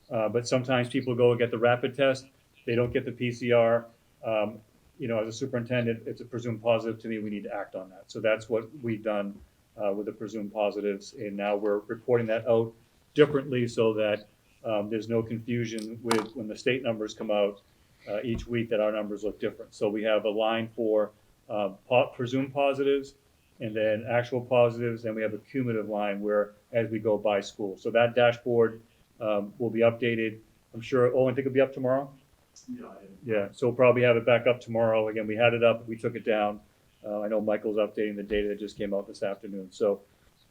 But sometimes people go and get the rapid test, they don't get the PCR. As a superintendent, it's a presumed positive to me, we need to act on that. So that's what we've done with the presumed positives. And now we're reporting that out differently so that there's no confusion with when the state numbers come out each week that our numbers look different. So we have a line for presumed positives and then actual positives, and we have a cumulative line where as we go by school. So that dashboard will be updated. I'm sure, I think it'll be up tomorrow? Yeah, so we'll probably have it back up tomorrow. Again, we had it up, we took it down. I know Michael's updating the data that just came out this afternoon. So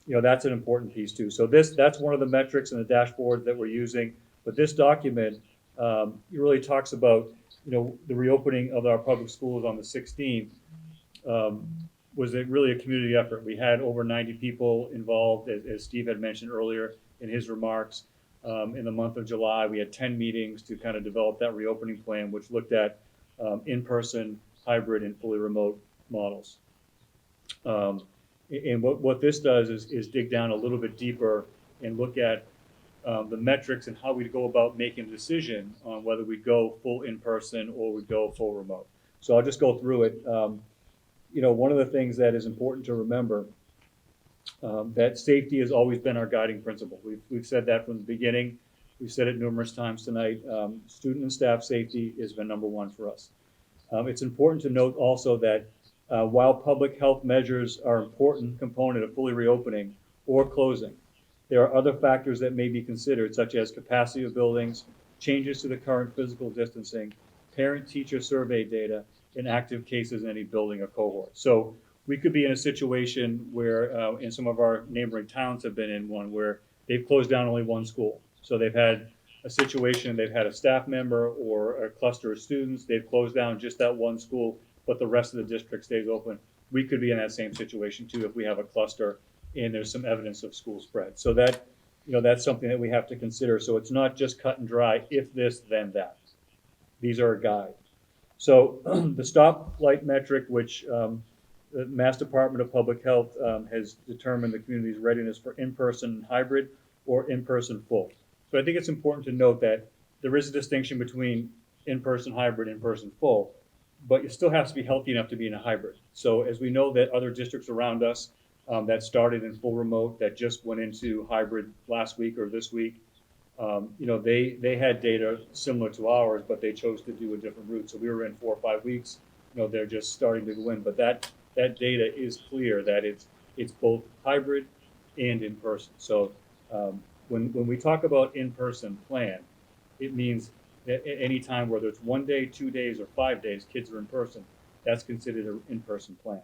that's an important piece too. So that's one of the metrics in the dashboard that we're using. But this document, it really talks about, the reopening of our public schools on the 16th was really a community effort. We had over 90 people involved, as Steve had mentioned earlier in his remarks. In the month of July, we had 10 meetings to kind of develop that reopening plan, which looked at in-person, hybrid, and fully remote models. And what this does is dig down a little bit deeper and look at the metrics and how we go about making a decision on whether we go full in-person or we go full remote. So I'll just go through it. One of the things that is important to remember, that safety has always been our guiding principle. We've said that from the beginning. We've said it numerous times tonight. Student and staff safety has been number one for us. It's important to note also that while public health measures are an important component of fully reopening or closing, there are other factors that may be considered, such as capacity of buildings, changes to the current physical distancing, parent-teacher survey data, and active cases in any building or cohort. So we could be in a situation where, and some of our neighboring towns have been in one, where they've closed down only one school. So they've had a situation, they've had a staff member or a cluster of students, they've closed down just that one school, but the rest of the district stays open. We could be in that same situation too if we have a cluster and there's some evidence of school spread. So that, that's something that we have to consider. So it's not just cut and dry, if this, then that. These are a guide. So the stoplight metric, which the Mass Department of Public Health has determined the community's readiness for in-person hybrid or in-person full. So I think it's important to note that there is a distinction between in-person hybrid, in-person full, but you still have to be healthy enough to be in a hybrid. So as we know that other districts around us that started in full remote, that just went into hybrid last week or this week, they had data similar to ours, but they chose to do a different route. So we were in 4 or 5 weeks. They're just starting to go in, but that data is clear that it's both hybrid and in person. So when we talk about in-person plan, it means that at any time, whether it's 1 day, 2 days, or 5 days, kids are in person. That's considered an in-person plan.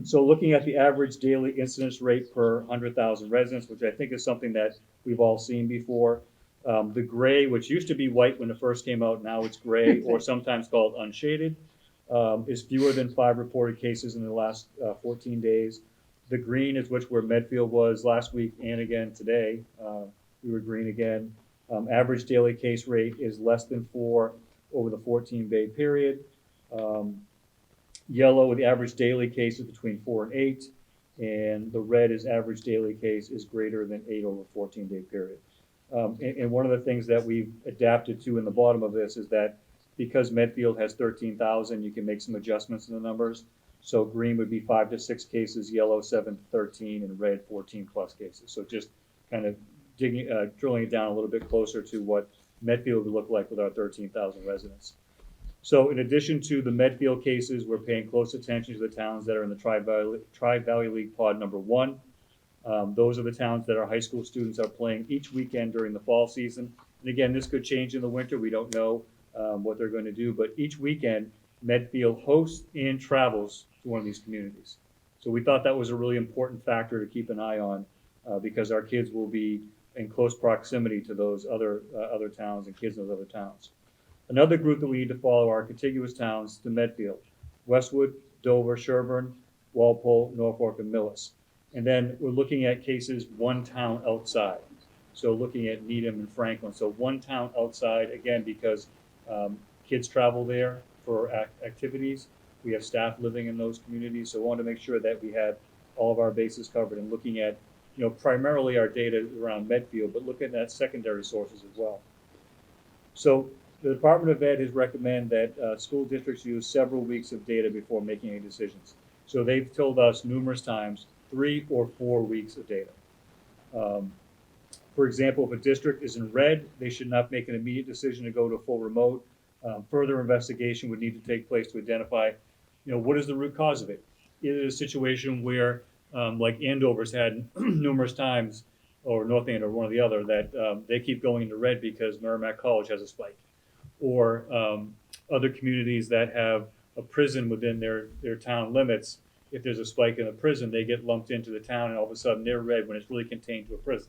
So looking at the average daily incidence rate per 100,000 residents, which I think is something that we've all seen before. The gray, which used to be white when it first came out, now it's gray, or sometimes called unshaded, is fewer than 5 reported cases in the last 14 days. The green is where Medfield was last week and again today. We were green again. Average daily case rate is less than 4 over the 14-day period. Yellow, the average daily case is between 4 and 8, and the red is average daily case is greater than 8 over a 14-day period. And one of the things that we've adapted to in the bottom of this is that because Medfield has 13,000, you can make some adjustments in the numbers. So green would be 5 to 6 cases, yellow 7 to 13, and red 14 plus cases. So just kind of drilling it down a little bit closer to what Medfield would look like with our 13,000 residents. So in addition to the Medfield cases, we're paying close attention to the towns that are in the Tri-Valley League pod number 1. Those are the towns that our high school students are playing each weekend during the fall season. And again, this could change in the winter. We don't know what they're going to do, but each weekend, Medfield hosts and travels to one of these communities. So we thought that was a really important factor to keep an eye on because our kids will be in close proximity to those other towns and kids in those other towns. Another group that we need to follow are contiguous towns to Medfield: Westwood, Dover, Sherburne, Walpole, Norfolk, and Millis. And then we're looking at cases one town outside. So looking at Needham and Franklin. So one town outside, again, because kids travel there for activities. We have staff living in those communities. So we want to make sure that we have all of our bases covered and looking at, primarily our data around Medfield, but looking at secondary sources as well. So the Department of Ed has recommended that school districts use several weeks of data before making any decisions. So they've told us numerous times 3 or 4 weeks of data. For example, if a district is in red, they should not make an immediate decision to go to full remote. Further investigation would need to take place to identify, what is the root cause of it? Is it a situation where, like Andover's had numerous times, or North Andover, one or the other, that they keep going into red because Merrimack College has a spike, or other communities that have a prison within their town limits. if there's a spike in a prison, they get lumped into the town and all of a sudden they're red when it's really contained to a prison.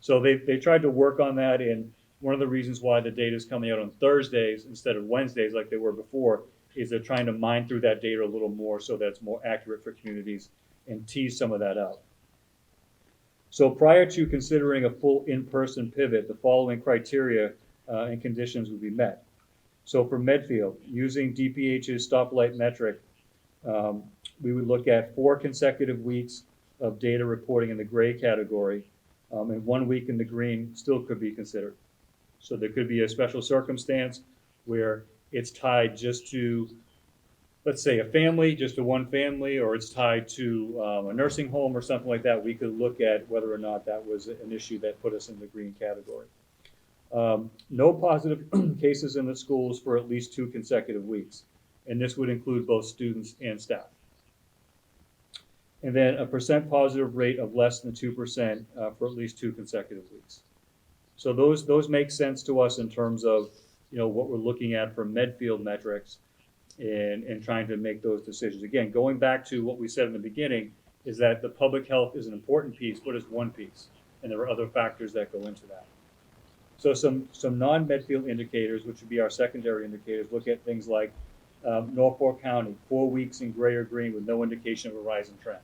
So they tried to work on that, and one of the reasons why the data is coming out on Thursdays instead of Wednesdays like they were before is they're trying to mine through that data a little more so that it's more accurate for communities and tease some of that out. So prior to considering a full in-person pivot, the following criteria and conditions would be met. So for Medfield, using DPH's stoplight metric, we would look at 4 consecutive weeks of data reporting in the gray category, and 1 week in the green still could be considered. So there could be a special circumstance where it's tied just to, let's say, a family, just to one family, or it's tied to a nursing home or something like that. We could look at whether or not that was an issue that put us in the green category. No positive cases in the schools for at least 2 consecutive weeks, and this would include both students and staff. And then a percent positive rate of less than 2% for at least 2 consecutive weeks. So those make sense to us in terms of, you know, what we're looking at for Medfield metrics and trying to make those decisions. Again, going back to what we said in the beginning is that the public health is an important piece, but it's one piece, and there are other factors that go into that. So some non-Medfield indicators, which would be our secondary indicators, look at things like Norfolk County, 4 weeks in gray or green with no indication of a rising trend.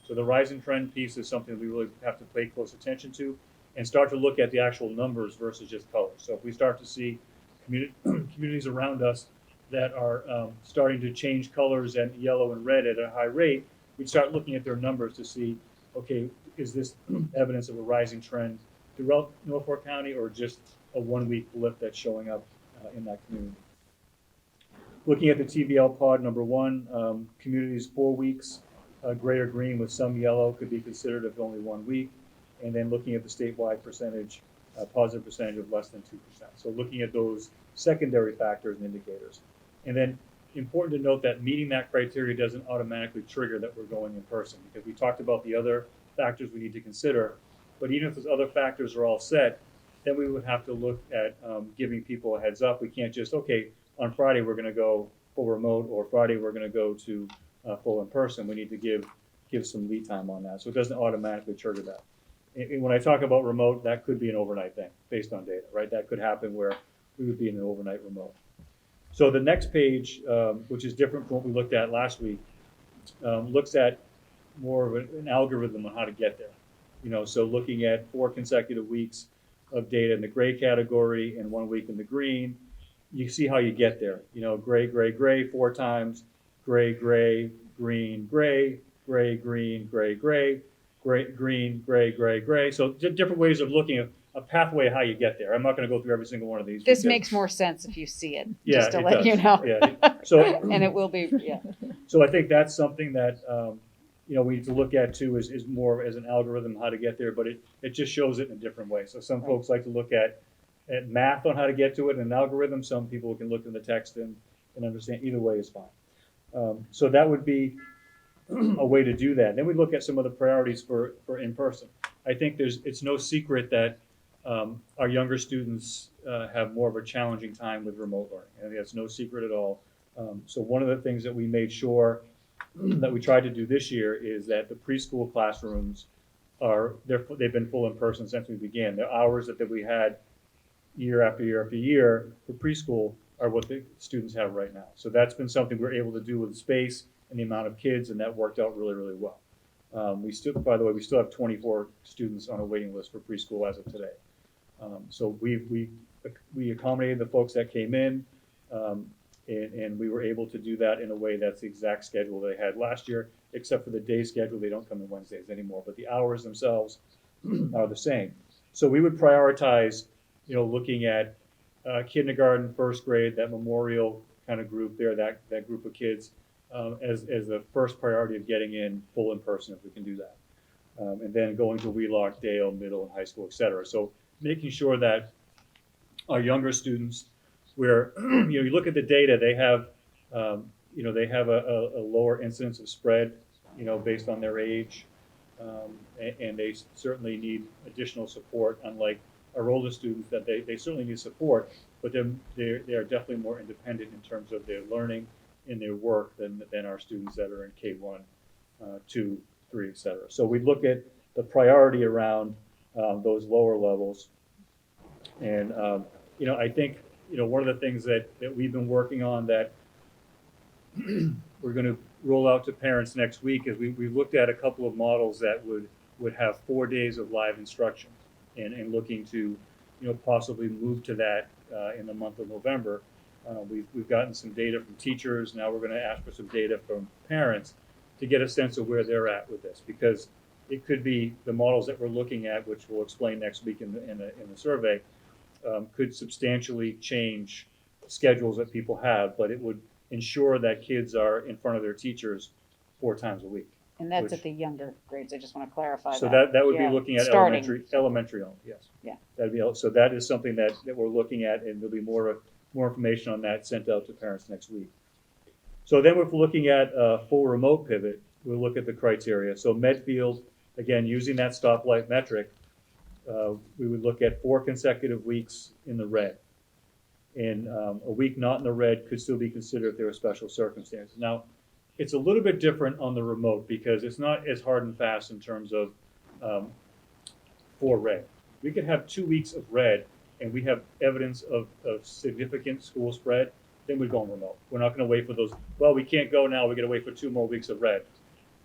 So the rising trend piece is something we really have to pay close attention to and start to look at the actual numbers versus just colors. So if we start to see communities around us that are starting to change colors and yellow and red at a high rate, we'd start looking at their numbers to see, okay, is this evidence of a rising trend throughout Norfolk County or just a 1 week blip that's showing up in that community. Looking at the TVL pod number 1, communities 4 weeks, gray or green with some yellow could be considered if only 1 week. And then looking at the statewide percentage, positive percentage of less than 2%. So looking at those secondary factors and indicators. And then important to note that meeting that criteria doesn't automatically trigger that we're going in person, because we talked about the other factors we need to consider. But even if those other factors are all set, then we would have to look at giving people a heads up. We can't just, okay, on Friday we're going to go full remote, or Friday we're going to go to full in person. We need to give some lead time on that, so it doesn't automatically trigger that. And when I talk about remote, that could be an overnight thing based on data, right? That could happen where we would be in an overnight remote. So the next page, which is different from what we looked at last week, looks at more of an algorithm on how to get there. You know, so looking at 4 consecutive weeks of data in the gray category and 1 week in the green, you see how you get there. You know, gray, gray, gray 4 times, gray, gray, green, gray, gray, green, gray, gray, gray, green, gray, gray, gray. So different ways of looking at a pathway of how you get there. I'm not going to go through every single one of these. This makes more sense if you see it, Yeah, just to it let does. you know. Yeah. So And it will be, yeah. So I think that's something that you know, we need to look at too, is more as an algorithm how to get there, but it just shows it in a different way. So some folks like to look at math on how to get to it in an algorithm. Some people can look in the text and understand. Either way is fine. So that would be a way to do that. Then we look at some of the priorities for in-person. I think it's no secret that our younger students have more of a challenging time with remote learning. I think that's no secret at all. So one of the things that we made sure that we tried to do this year is that the preschool classrooms they've been full in person since we began. The hours that we had year after year after year for preschool are what the students have right now. So that's been something we're able to do with the space and the amount of kids, and that worked out really, really well. By the way, we still have 24 students on a waiting list for preschool as of today. So we accommodated the folks that came in, and we were able to do that in a way that's the exact schedule they had last year, except for the day schedule. They don't come in Wednesdays anymore, but the hours themselves are the same. So we would prioritize, you know, looking at kindergarten, first grade, that memorial kind of group there, that group of kids, as the first priority of getting in full in person if we can do that. And then going to Wheelock, Dale, middle and high school, et cetera. So making sure that our younger students, where you look at the data, they have they have a lower incidence of spread, based on their age, and they certainly need additional support. Unlike our older students, that they certainly need support, but they are definitely more independent in terms of their learning and their work than our students that are in K1 2, 3, et cetera. So we look at the priority around those lower levels. And, I think, one of the things that we've been working on that we're going to roll out to parents next week is we've looked at a couple of models that would have 4 days of live instruction and looking to, possibly move to that in the month of November. We've gotten some data from teachers. Now we're going to ask for some data from parents to get a sense of where they're at with this, because it could be the models that we're looking at, which we'll explain next week in the survey, could substantially change schedules that people have, but it would ensure that kids are in front of their teachers 4 times a week. And that's at the younger grades. I just want to clarify So that. that would be looking at Starting. elementary only, yes. Yeah. So that is something that we're looking at, and there'll be more information on that sent out to parents next week. So then if we're looking at a full remote pivot, we'll look at the criteria. So Medfield, again, using that stoplight metric, we would look at 4 consecutive weeks in the red. And a week not in the red could still be considered if there are special circumstances. Now, it's a little bit different on the remote because it's not as hard and fast in terms of for red. We could have 2 weeks of red and we have evidence of significant school spread, then we'd go on remote. We're not going to wait for those, well, we can't go now, we're going to wait for 2 more weeks of red.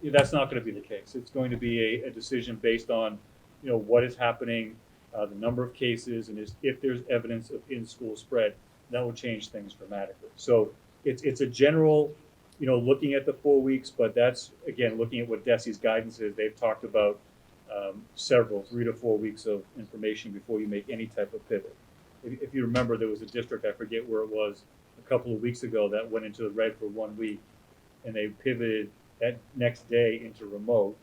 That's not going to be the case. It's going to be a decision based on, what is happening, the number of cases, and if there's evidence of in-school spread, that will change things dramatically. So it's a general, looking at the 4 weeks, but that's, again, looking at what DESE's guidance is. They've talked about several, 3 to 4 weeks of information before you make any type of pivot. If you remember, there was a district, I forget where it was, a couple of weeks ago that went into the red for 1 week, and they pivoted that next day into remote,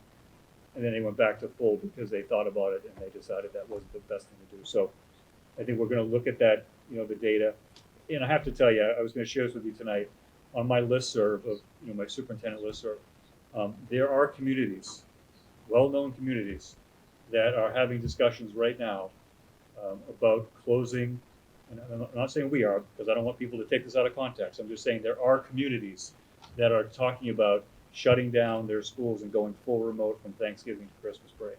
and then they went back to full because they thought about it and they decided that wasn't the best thing to do. So I think we're going to look at that, the data. And I have to tell you, I was going to share this with you tonight. On my listserv of, my superintendent listserv, there are communities, well-known communities, that are having discussions right now about closing. And I'm not saying we are, because I don't want people to take this out of context. I'm just saying there are communities that are talking about shutting down their schools and going full remote from Thanksgiving to Christmas break.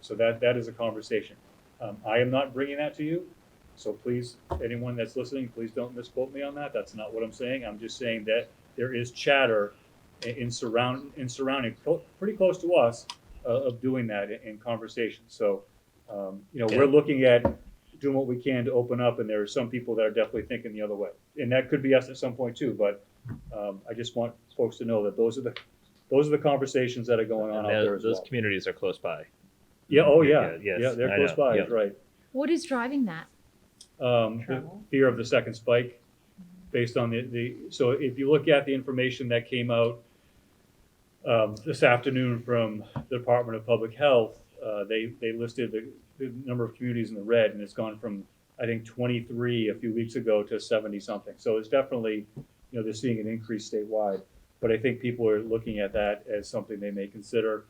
So that is a conversation. I am not bringing that to you. So please, anyone that's listening, please don't misquote me on that. That's not what I'm saying. I'm just saying that there is chatter in surrounding pretty close to us of doing that in conversation. So, we're looking at doing what we can to open up, and there are some people that are definitely thinking the other way. And that could be us at some point too, but I just want folks to know that those are the conversations that are going on out there as well. Those communities are close by. Yeah, oh yeah. Yes, Yeah, they're I close know. by, Yep. right. What is driving that? The fear of the second spike based on so if you look at the information that came out this afternoon from the Department of Public Health, they listed the number of communities in the red, and it's gone from, I think, 23 a few weeks ago to 70 something. So it's definitely, they're seeing an increase statewide, but I think people are looking at that as something they may consider.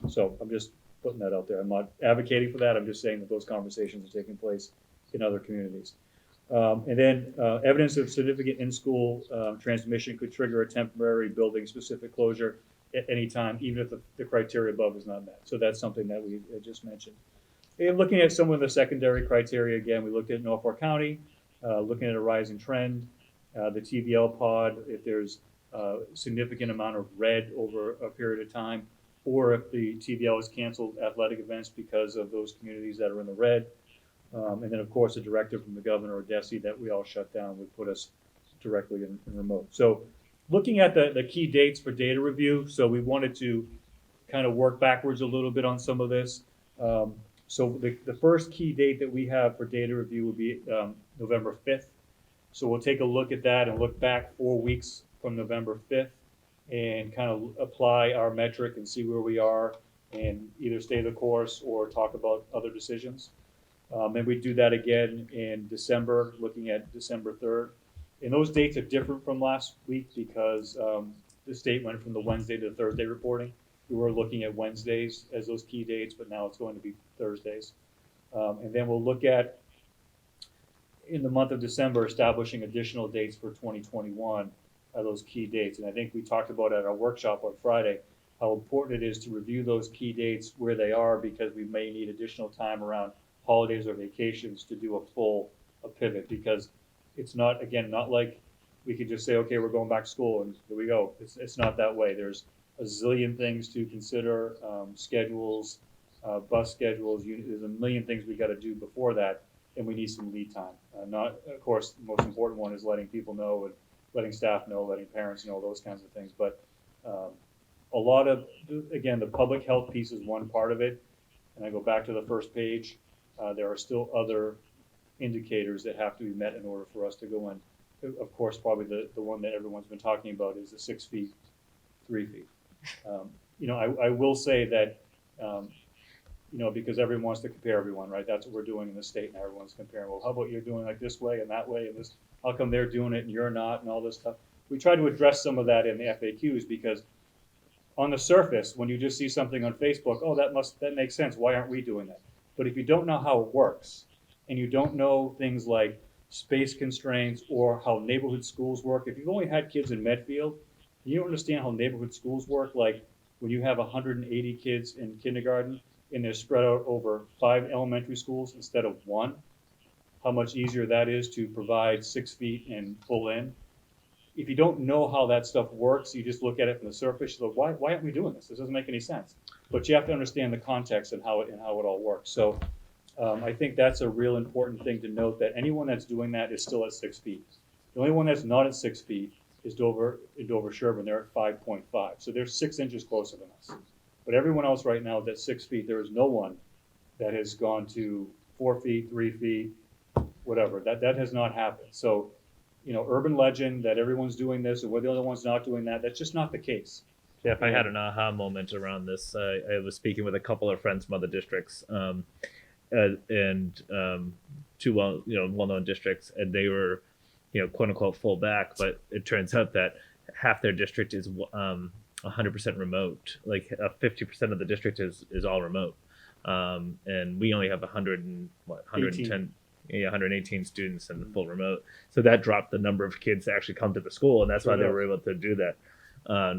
So I'm just putting that out there. I'm not advocating for that. I'm just saying that those conversations are taking place in other communities. And then evidence of significant in-school transmission could trigger a temporary building-specific closure at any time, even if the criteria above is not met. So that's something that we just mentioned. And looking at some of the secondary criteria, again, we looked at Norfolk County, looking at a rising trend, the TVL pod, if there's a significant amount of red over a period of time, or if the TVL has canceled athletic events because of those communities that are in the red. And then, of course, a directive from the governor or DESE that we all shut down would put us directly in remote. So looking at the key dates for data review, so we wanted to kind of work backwards a little bit on some of this. So the first key date that we have for data review will be November 5th. So we'll take a look at that and look back 4 weeks from November 5th and kind of apply our metric and see where we are and either stay the course or talk about other decisions. And we do that again in December, looking at December 3rd. And those dates are different from last week because the state went from the Wednesday to the Thursday reporting. We were looking at Wednesdays as those key dates, but now it's going to be Thursdays. And then we'll look at, in the month of December, establishing additional dates for 2021 those key dates. And I think we talked about at our workshop on Friday, how important it is to review those key dates where they are, because we may need additional time around holidays or vacations to do a pivot, because it's not, again, not like we could just say, okay, we're going back to school and here we go. It's not that way. There's a zillion things to consider, schedules, bus schedules. There's a million things we got to do before that, and we need some lead time. Not, of course, the most important one is letting people know and letting staff know, letting parents know, those kinds of things. But a lot of, again, the public health piece is one part of it. And I go back to the first page. There are still other indicators that have to be met in order for us to go in. Of course, probably the one that everyone's been talking about is the 6 feet, 3 feet. I will say that, because everyone wants to compare everyone, right? That's what we're doing in the state, and everyone's comparing. Well, how about you're doing like this way and that way, and this? How come they're doing it and you're not, and all this stuff? We try to address some of that in the FAQs, because on the surface, when you just see something on Facebook, oh, that makes sense. Why aren't we doing that? But if you don't know how it works, and you don't know things like space constraints or how neighborhood schools work, if you've only had kids in Medfield, you don't understand how neighborhood schools work. Like when you have 180 kids in kindergarten and they're spread out over 5 elementary schools instead of 1, how much easier that is to provide 6 feet and pull in. If you don't know how that stuff works, you just look at it from the surface, you're like, why aren't we doing this? This doesn't make any sense. But you have to understand the context and how it all works. So I think that's a real important thing to note, that anyone that's doing that is still at 6 feet. The only one that's not at 6 feet is Dover Sherburne. They're at 5.5. So they're 6 inches closer than us. But everyone else right now is at 6 feet. There is no one that has gone to 4 feet, 3 feet, whatever. That has not happened. So, urban legend that everyone's doing this and we're the only ones not doing that, that's just not the case. Yeah, if I had an aha moment around this, I was speaking with a couple of friends from other districts, and two well-known districts, and they were, quote unquote full back, but it turns out that half their district is 100% remote. Like 50% of the district is all remote, and we only have 118 students in the full remote. So that dropped the number of kids that actually come to the school, and that's why they were able to do that,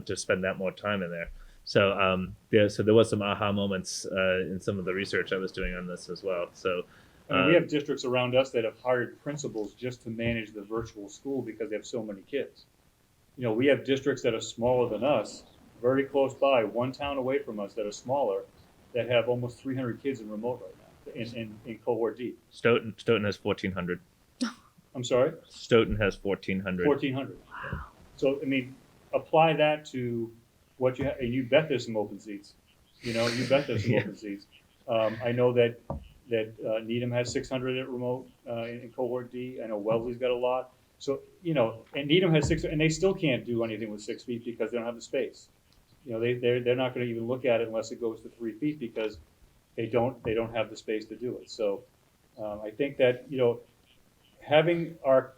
to spend that more time in there. So so there was some aha moments in some of the research I was doing on this as well. So we have districts around us that have hired principals just to manage the virtual school because they have so many kids. We have districts that are smaller than us, very close by, one town away from us that are smaller, that have almost 300 kids in remote right now in cohort D. Stoughton has 1,400. I'm sorry? Stoughton has 1,400. 1,400. Wow. So, apply that to what you have, and you bet there's some open seats. You bet there's some open seats. I know that Needham has 600 at remote in cohort D. I know Wellesley's got a lot. So, and Needham has 600, and they still can't do anything with 6 feet because they don't have the space. They're not going to even look at it unless it goes to 3 feet because they don't have the space to do it. So, I think that having our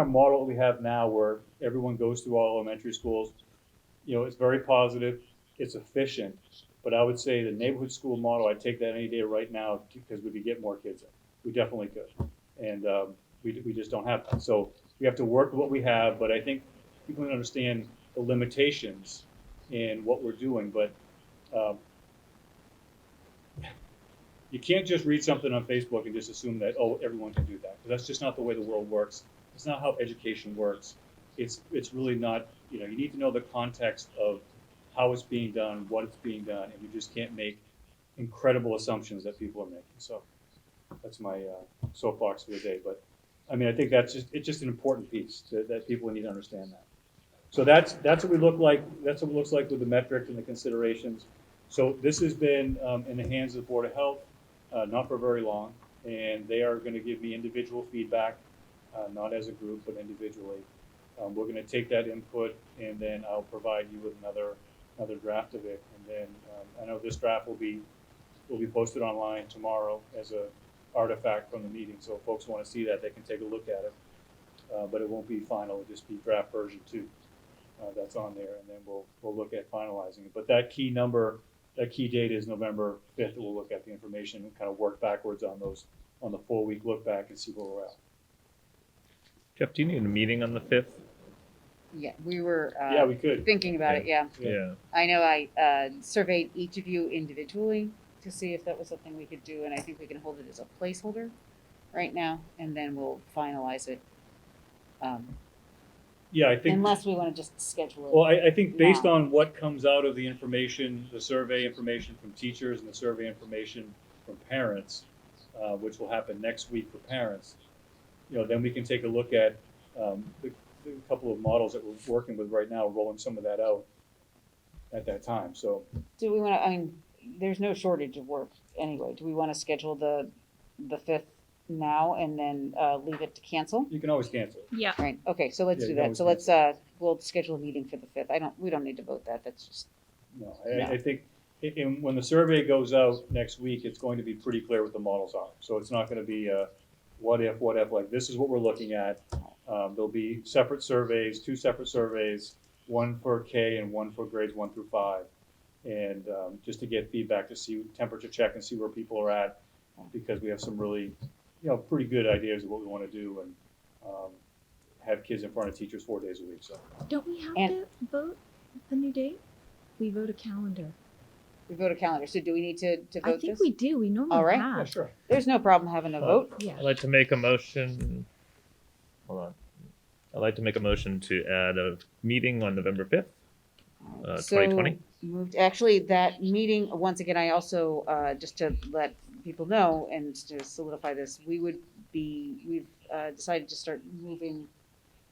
model that we have now, where everyone goes through all elementary schools, it's very positive, it's efficient. But I would say the neighborhood school model, I'd take that any day right now because we could get more kids in. We definitely could, and we just don't have that. So we have to work with what we have. But I think people can understand the limitations in what we're doing. But you can't just read something on Facebook and just assume that, oh, everyone can do that. Because that's just not the way the world works. It's not how education works. It's really not, you need to know the context of how it's being done, what it's being done, and you just can't make incredible assumptions that people are making. So that's my soapbox for the day. But I think it's just an important piece that people need to understand that. So that's what we look like. That's what it looks like with the metrics and the considerations. So this has been in the hands of the Board of Health, not for very long, and they are going to give me individual feedback, not as a group, but individually. We're going to take that input, and then I'll provide you with another draft of it. And then I know this draft will be posted online tomorrow as a artifact from the meeting. So if folks want to see that, they can take a look at it. But it won't be final; it'll just be draft version 2 that's on there, and then we'll look at finalizing it. But that key date is November 5th. We'll look at the information and kind of work backwards on the full week look back and see where we're at. Jeff, do you need a meeting on the 5th? Yeah, we were Yeah, we could. thinking about it, yeah. Yeah. I know I surveyed each of you individually to see if that was something we could do, and I think we can hold it as a placeholder right now, and then we'll finalize it. Yeah, I think. Unless we want to just schedule it. Well, I think based now. on what comes out of the information, the survey information from teachers and the survey information from parents, which will happen next week for parents, then we can take a look at the couple of models that we're working with right now, rolling some of that out at that time. So Do we want to, I mean, there's no shortage of work anyway. Do we want to schedule the 5th now and then leave it to cancel? you can always cancel. Yeah. Right, okay, so let's Yeah, do you that. always So let's, we'll schedule a meeting for the 5th. We don't need to vote that. That's just, No, No. I think when the survey goes out next week, it's going to be pretty clear what the models are. So it's not going to be what if, like this is what we're looking at. There'll be separate surveys, 2 separate surveys, one for K and one for grades 1 through 5. And just to get feedback, to see temperature check and see where people are at, because we have some really, pretty good ideas of what we want to do and have kids in front of teachers 4 days a week. So Don't we have And- to vote the new date? We vote a calendar. we vote a calendar. So do we need to vote I think this? we do. We normally All right. have. yeah, sure. There's no problem having a vote. Yeah. I'd like to make a motion. Hold on. I'd like to make a motion to add a meeting on November 5th, 2020. Moved, actually, that meeting, once again, I also, just to let people know and to solidify this, we've decided to start moving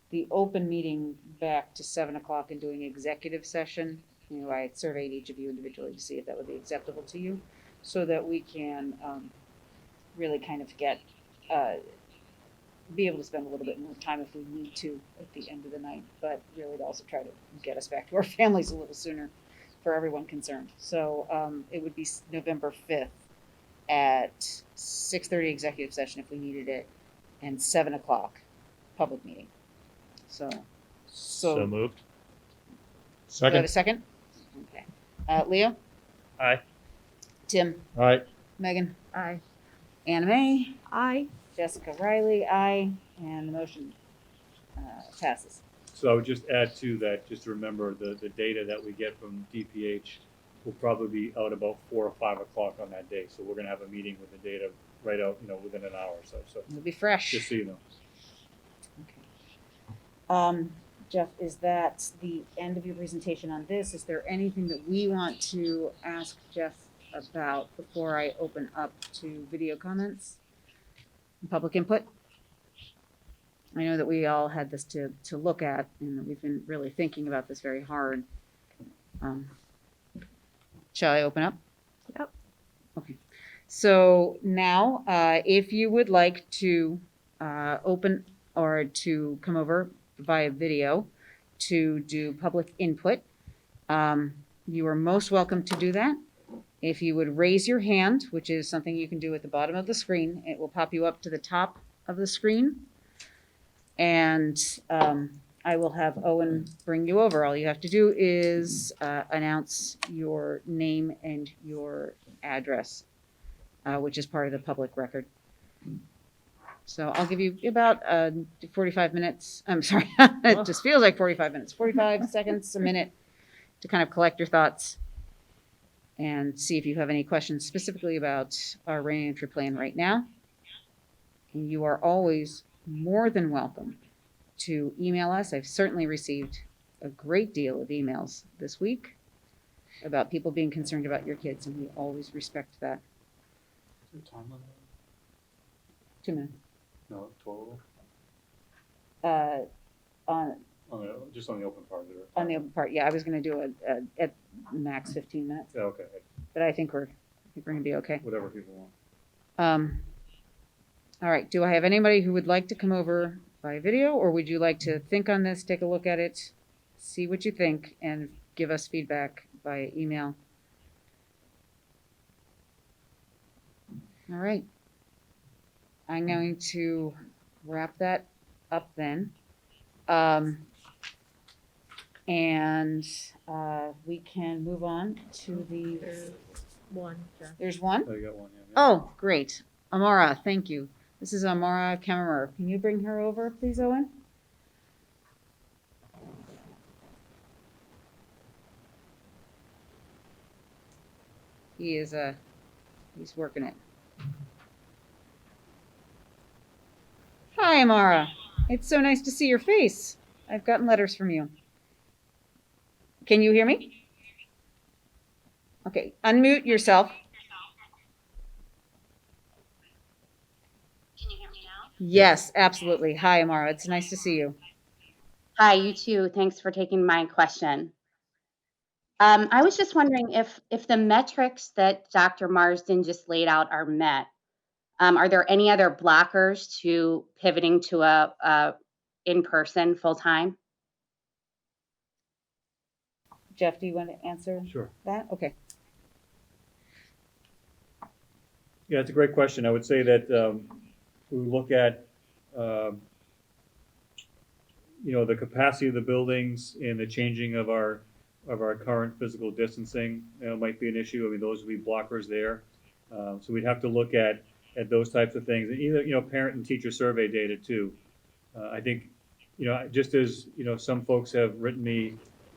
the open meeting back to 7:00 and doing executive session. I surveyed each of you individually to see if that would be acceptable to you, so that we can really kind of be able to spend a little bit more time if we need to at the end of the night, but really to also try to get us back to our families a little sooner for everyone concerned. So it would be November 5th at 6:30 executive session if we needed it, and 7:00 public meeting. So moved. do I have a Second. second? Okay. Leo? Aye. Tim? All right. Megan? Aye. Anna Mae? I Jessica Riley? Aye. And the motion passes. So I would just add to that, just to remember the data that we get from DPH will probably be out about 4 or 5 o'clock on that day. So we're going to have a meeting with the data right out, within an hour or so. So It'll be fresh. just so you know. Jeff, is that the end of your presentation on this? Is there anything that we want to ask Jeff about before I open up to video comments and public input? I know that we all had this to look at, and that we've been really thinking about this very hard. Shall I open up? Yep. Okay. So now, if you would like to open or to come over via video to do public input, you are most welcome to do that. If you would raise your hand, which is something you can do at the bottom of the screen, it will pop you up to the top of the screen. And I will have Owen bring you over. All you have to do is announce your name and your address, which is part of the public record. So I'll give you about 45 minutes. I'm sorry, it just feels like 45 minutes, 45 seconds, a minute to kind of collect your thoughts and see if you have any questions specifically about our reentry plan right now. And you are always more than welcome to email us. I've certainly received a great deal of emails this week about people being concerned about your kids, and we always respect that. Is there a time limit? 2 minutes. No, 12. Just on the open part of it. On the open part, yeah, I was gonna do a at max 15 minutes, Yeah, okay. but I think we're gonna be okay. Whatever people want. All right, do I have anybody who would like to come over by video, or would you like to think on this, take a look at it, see what you think, and give us feedback by email? All right. I'm going to wrap that up then. And we can move on to the, One. Jeff. there's one? Oh, you got one, yeah. Oh, great. Amara, thank you. This is Amara Kammerer. Can you bring her over, please, Owen? He is, he's working it. Hi, Amara. It's so nice to see your face. I've gotten letters from you. Can you hear me? Okay, unmute yourself. Can you hear me now? Yes, absolutely. Hi, Amara. It's nice to see you. Hi, you too. Thanks for taking my question. I was just wondering if the metrics that Dr. Marsden just laid out are met, are there any other blockers to pivoting to a in-person full-time? Jeff, do you want to answer Sure. that? Okay. Yeah, it's a great question. I would say that we look at the capacity of the buildings and the changing of our current physical distancing, might be an issue. I mean, those would be blockers there. So we'd have to look at those types of things, and either parent and teacher survey data too. I think just as some folks have written me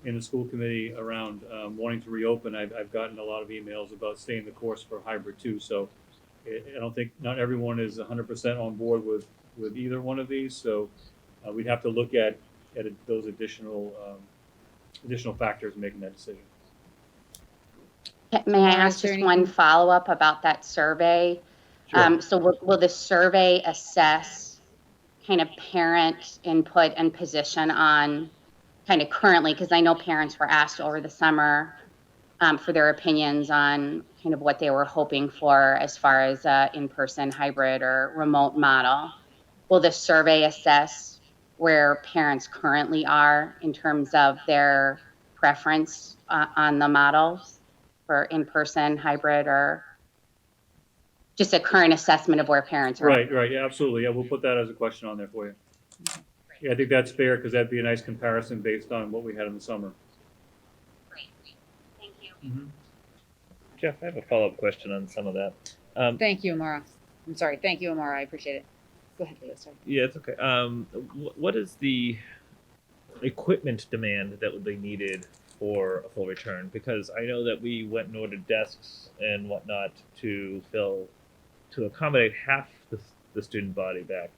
in the school committee around wanting to reopen, I've gotten a lot of emails about staying the course for hybrid too. So I don't think not everyone is 100% on board with either one of these. So we'd have to look at those additional factors in making that decision. May I ask just one follow-up about that survey? Sure. So will the survey assess kind of parent input and position on kind of currently, because I know parents were asked over the summer for their opinions on kind of what they were hoping for as far as in-person, hybrid, or remote model. Will the survey assess where parents currently are in terms of their preference on the models for in-person, hybrid, or just a current assessment of where parents are? Right. Yeah, absolutely. Yeah, we'll put that as a question on there for you. Yeah, I think that's fair because that'd be a nice comparison based on what we had in the summer. Great. Thank you. Mm-hmm. Jeff, I have a follow-up question on some of that. Thank you, Amara. I'm sorry. Thank you, Amara. I appreciate it. Go ahead, Leo. Sorry. Yeah, it's okay. What is the equipment demand that would be needed for a full return? Because I know that we went and ordered desks and whatnot to accommodate half the student body back.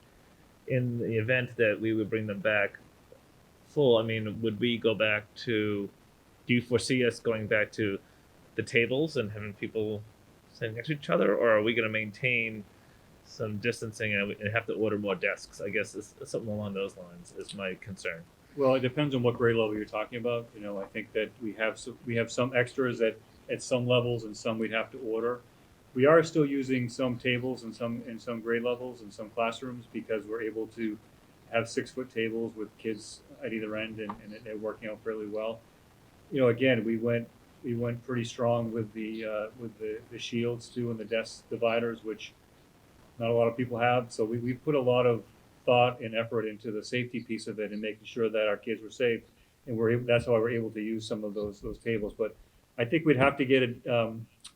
In the event that we would bring them back full, I mean, would we go back to? Do you foresee us going back to the tables and having people sitting next to each other, or are we going to maintain some distancing and have to order more desks? I guess it's something along those lines is my concern. Well, it depends on what grade level you're talking about. I think that we have some extras at some levels and some we'd have to order. We are still using some tables in some grade levels and some classrooms because we're able to have 6-foot tables with kids at either end and they're working out fairly well. Again, we went pretty strong with the shields too and the desk dividers, which not a lot of people have. So we put a lot of thought and effort into the safety piece of it and making sure that our kids were safe, and that's why we're able to use some of those tables. But I think we'd have to get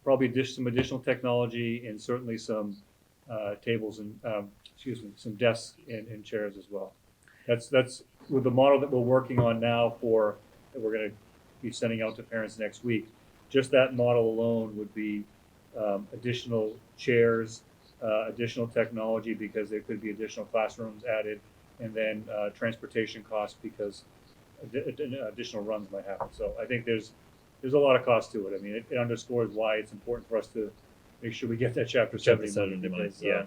probably just some additional technology and certainly some tables and some desks and chairs as well. That's with the model that we're working on now that we're going to be sending out to parents next week. Just that model alone would be additional chairs, additional technology because there could be additional classrooms added, and then transportation costs because additional runs might happen. So I think there's a lot of cost to it. I mean, it underscores why it's important for us to make sure we get that Chapter 70 money because yeah.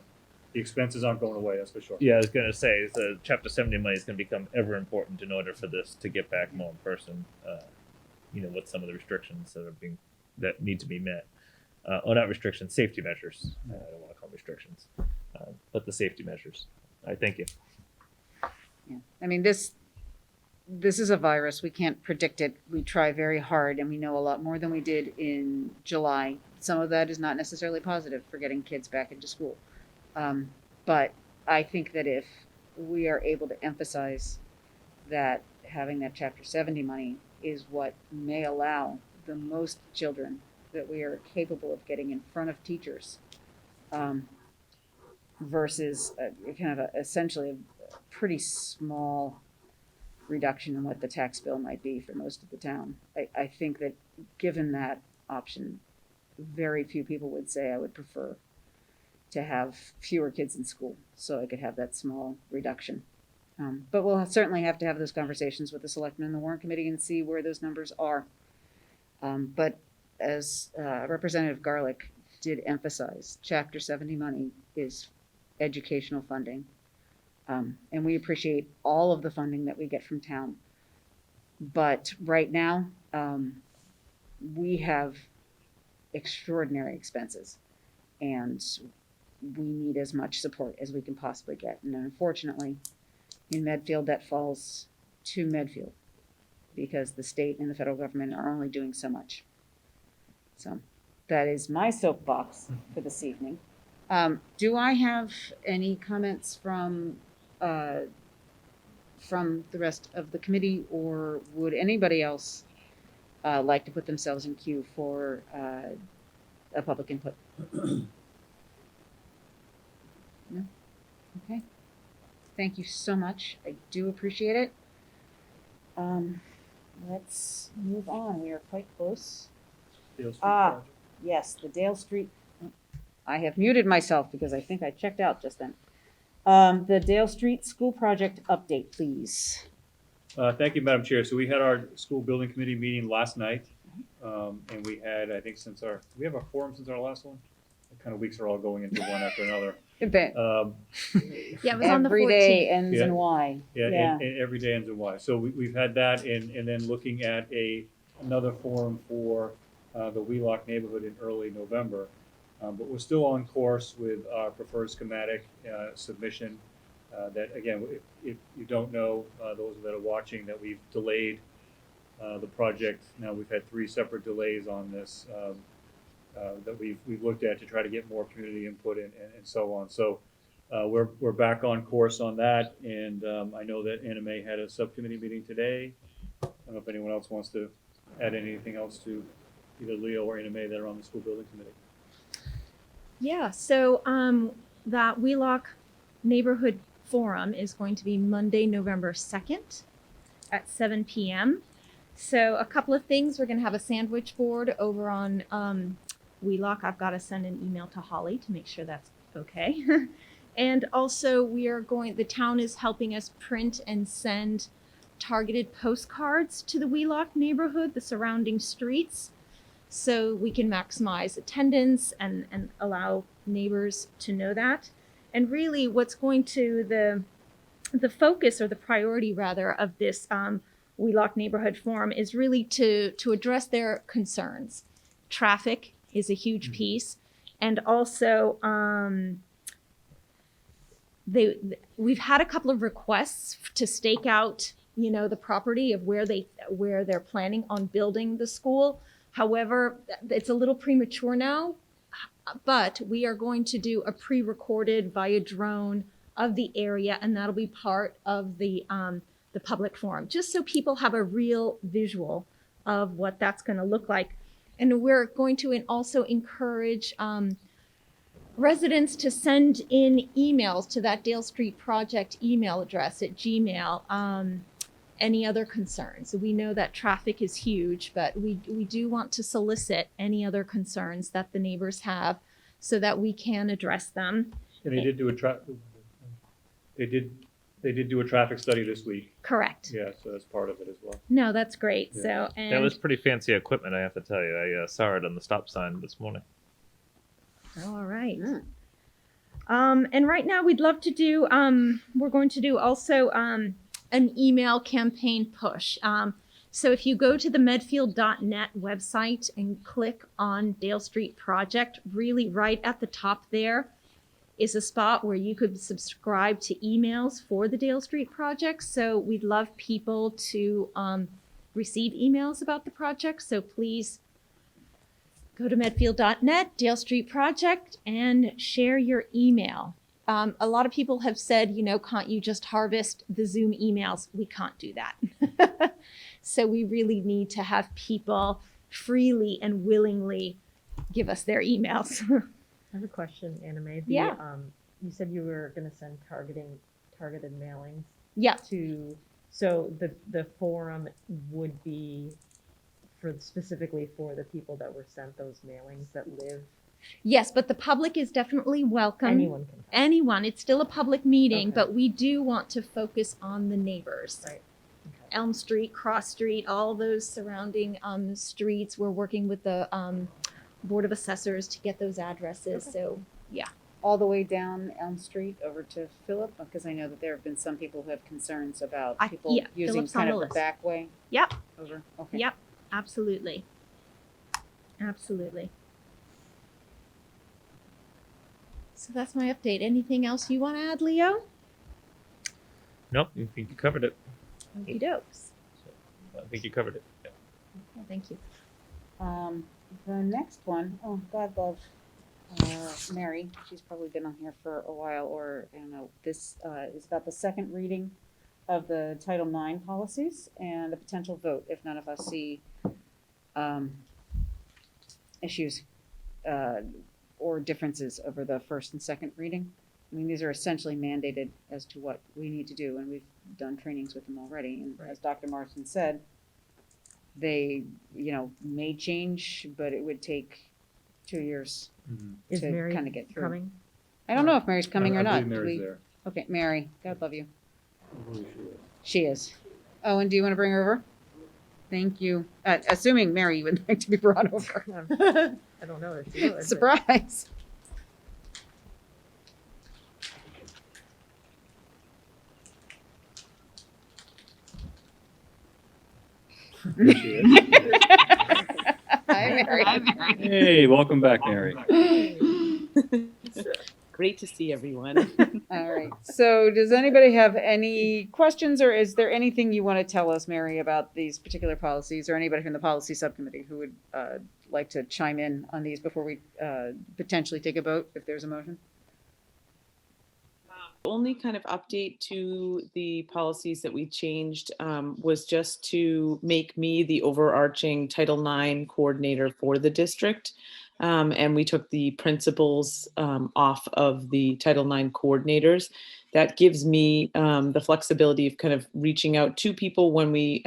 The expenses aren't going away, that's for sure. Yeah, I was going to say the Chapter 70 money is going to become ever important in order for this to get back more in person. With some of the restrictions that need to be met. Or not restrictions, safety measures. I don't want to call them restrictions, but the safety measures. I thank you. Yeah. I mean, this is a virus. We can't predict it. We try very hard, and we know a lot more than we did in July. Some of that is not necessarily positive for getting kids back into school. But I think that if we are able to emphasize that having that Chapter 70 money is what may allow the most children that we are capable of getting in front of teachers, versus essentially a pretty small reduction in what the tax bill might be for most of the town. I think that given that option, very few people would say I would prefer to have fewer kids in school so I could have that small reduction. But we'll certainly have to have those conversations with the selectmen and the warrant committee and see where those numbers are. But as Representative Garlick did emphasize, Chapter 70 money is educational funding. And we appreciate all of the funding that we get from town. But right now, we have extraordinary expenses and we need as much support as we can possibly get. And unfortunately, in Medfield, that falls to Medfield because the state and the federal government are only doing so much. So that is my soapbox for this evening. Do I have any comments from the rest of the committee, or would anybody else like to put themselves in queue for a public input? No? Okay. Thank you so much. I do appreciate it. Let's move on. We are quite close. Dale Street project. Yes, the Dale Street. I have muted myself because I think I checked out just then. The Dale Street School Project update, please. Thank you, Madam Chair. So we had our school building committee meeting last night. And we had, I think we have a forum since our last one? What kind of weeks are all going into one after another? Yeah, it was on the 14th. Every day ends in Y. Yeah. And every day ends in Y. So we've had that and then looking at another forum for the Wheelock neighborhood in early November. But we're still on course with our preferred schematic submission. That again, if you don't know, those that are watching, that we've delayed the project. Now we've had 3 separate delays on this that we've looked at to try to get more community input and so on. So we're back on course on that. And I know that Anna Mae had a subcommittee meeting today. I don't know if anyone else wants to add anything else to either Leo or Anna Mae that are on the school building committee. Yeah, so that Wheelock Neighborhood Forum is going to be Monday, November 2nd at 7 p.m. So a couple of things. We're going to have a sandwich board over on Wheelock. I've got to send an email to Holly to make sure that's okay. And also the town is helping us print and send targeted postcards to the Wheelock neighborhood, the surrounding streets, so we can maximize attendance and allow neighbors to know that. And really what's going to the focus, or the priority rather, of this Wheelock Neighborhood Forum is really to address their concerns. Traffic is a huge piece. And also we've had a couple of requests to stake out, the property of where they're planning on building the school. However, it's a little premature now, but we are going to do a pre-recorded via drone of the area, and that'll be part of the public forum, just so people have a real visual of what that's going to look like. And we're going to also encourage residents to send in emails to that Dale Street Project email address at Gmail. Any other concerns? We know that traffic is huge, but we do want to solicit any other concerns that the neighbors have so that we can address them. And they did do a traffic study this week. Correct. Yeah, so that's part of it as well. No, that's great. Yeah. So That was pretty fancy equipment, I have to tell you. I saw it on the stop sign this morning. All right. And right now we'd love to do, we're going to do also an email campaign push. So if you go to the medfield.net website and click on Dale Street Project, really right at the top there is a spot where you could subscribe to emails for the Dale Street Project. So we'd love people to receive emails about the project. So please go to medfield.net, Dale Street Project, and share your email. A lot of people have said, can't you just harvest the Zoom emails? We can't do that. So we really need to have people freely and willingly give us their emails. I have a question, Anna Mae. Yeah. You said you were going to send targeted mailings. Yeah. So the forum would be specifically for the people that were sent those mailings that live. Yes, but the public is definitely welcome. Anyone can come. Anyone. It's still a public meeting, Okay. but we do want to focus on the neighbors. Right. Elm Street, Cross Street, all those surrounding streets. We're working with the Board of Assessors to get those addresses. Okay. So, yeah. All the way down Elm Street over to Phillip, because I know that there have been some people who have concerns about people yeah, using Phillip's kind on of the the list. back way Yep. over. Okay. Yep. Absolutely. Absolutely. So that's my update. Anything else you want to add, Leo? Nope, I think you covered it. Okie dokes. I think you covered it. Yeah. Okay, thank you. The next one, oh, God love Mary. She's probably been on here for a while, or I don't know. This is about the second reading of the Title IX policies and a potential vote if none of us see issues or differences over the first and second reading. I mean, these are essentially mandated as to what we need to do, and we've done trainings with them already. And as Dr. Marston said, they, may change, but it would take 2 years Is to Mary kind of get through. coming? I don't know if Mary's coming or I not. believe Do Mary's we- there. Okay, Mary, God love you. I believe she is. She is. Oh, and do you want to bring her over? Thank you. Assuming Mary, you would like to be brought over. I don't know if she would. but- Surprise. There she is. Hi, Mary. Hey, welcome back, Mary. Great to see everyone. All right. So does anybody have any questions, or is there anything you want to tell us, Mary, about these particular policies, or anybody from the policy subcommittee who would like to chime in on these before we potentially take a vote if there's a motion? Only kind of update to the policies that we changed was just to make me the overarching Title IX coordinator for the district. And we took the principals off of the Title IX coordinators. That gives me the flexibility of kind of reaching out to people when we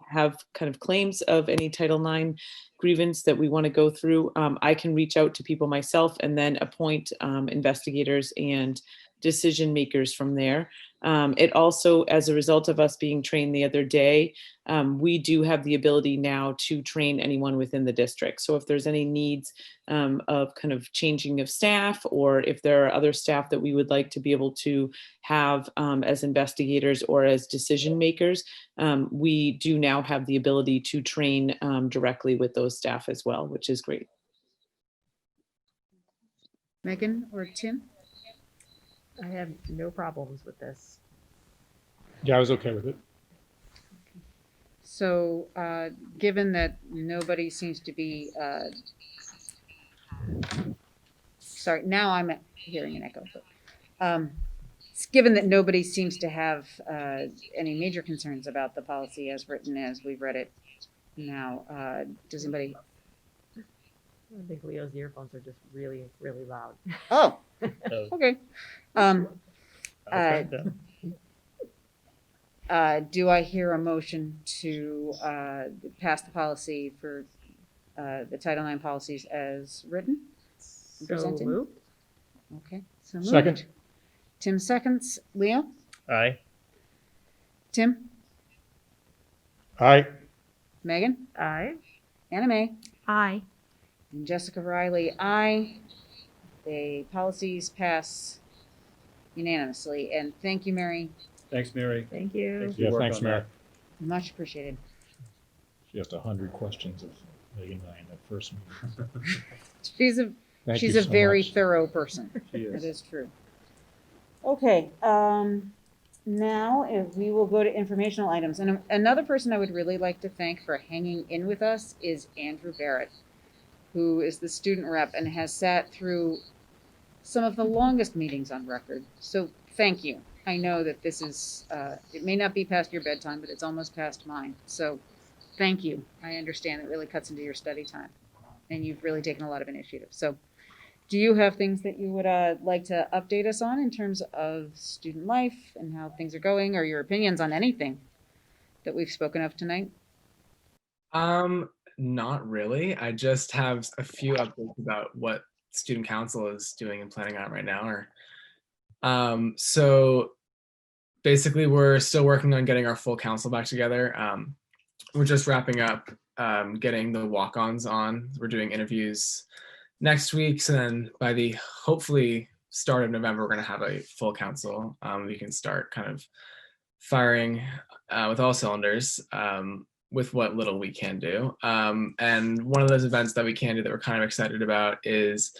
have kind of claims of any Title IX grievance that we want to go through. I can reach out to people myself and then appoint investigators and decision makers from there. It also, as a result of us being trained the other day, we do have the ability now to train anyone within the district. So if there's any needs of kind of changing of staff, or if there are other staff that we would like to be able to have as investigators or as decision makers, we do now have the ability to train directly with those staff as well, which is great. Megan or Tim? I have no problems with this. Yeah, I was okay with it. So, given that nobody seems to be, sorry, now I'm hearing an echo. But, given that nobody seems to have any major concerns about the policy as written as we've read it now, does anybody? I think Leo's earphones are just really, really loud. Oh, Oh, okay. I'll try that. Do I hear a motion to pass the policy for the Title IX policies as written? So Presented. moved. Okay, so moved. Second. Tim seconds. Leo? Aye. Tim? Aye. Megan? Aye. Anna Mae? Aye. And Jessica Riley, aye. The policies pass unanimously. And thank you, Mary. Thanks, Mary. Thank you. Thanks for your Yeah, work thanks, on Mary. that. Much appreciated. She asked 100 questions of Megan and I in that first meeting. She's a Thank she's you a so very much. thorough person. She is. That is true. Okay, now if we will go to informational items. And another person I would really like to thank for hanging in with us is Andrew Barrett, who is the student rep and has sat through some of the longest meetings on record. So thank you. I know that this is, it may not be past your bedtime, but it's almost past mine. So thank you. I understand it really cuts into your study time, and you've really taken a lot of initiative. So do you have things that you would like to update us on in terms of student life and how things are going, or your opinions on anything that we've spoken of tonight? Not really. I just have a few updates about what student council is doing and planning on right now. So basically, we're still working on getting our full council back together. We're just wrapping up getting the walk-ons on. We're doing interviews next week, so then by the hopefully start of November, we're going to have a full council. We can start kind of firing with all cylinders with what little we can do. And one of those events that we can do that we're kind of excited about is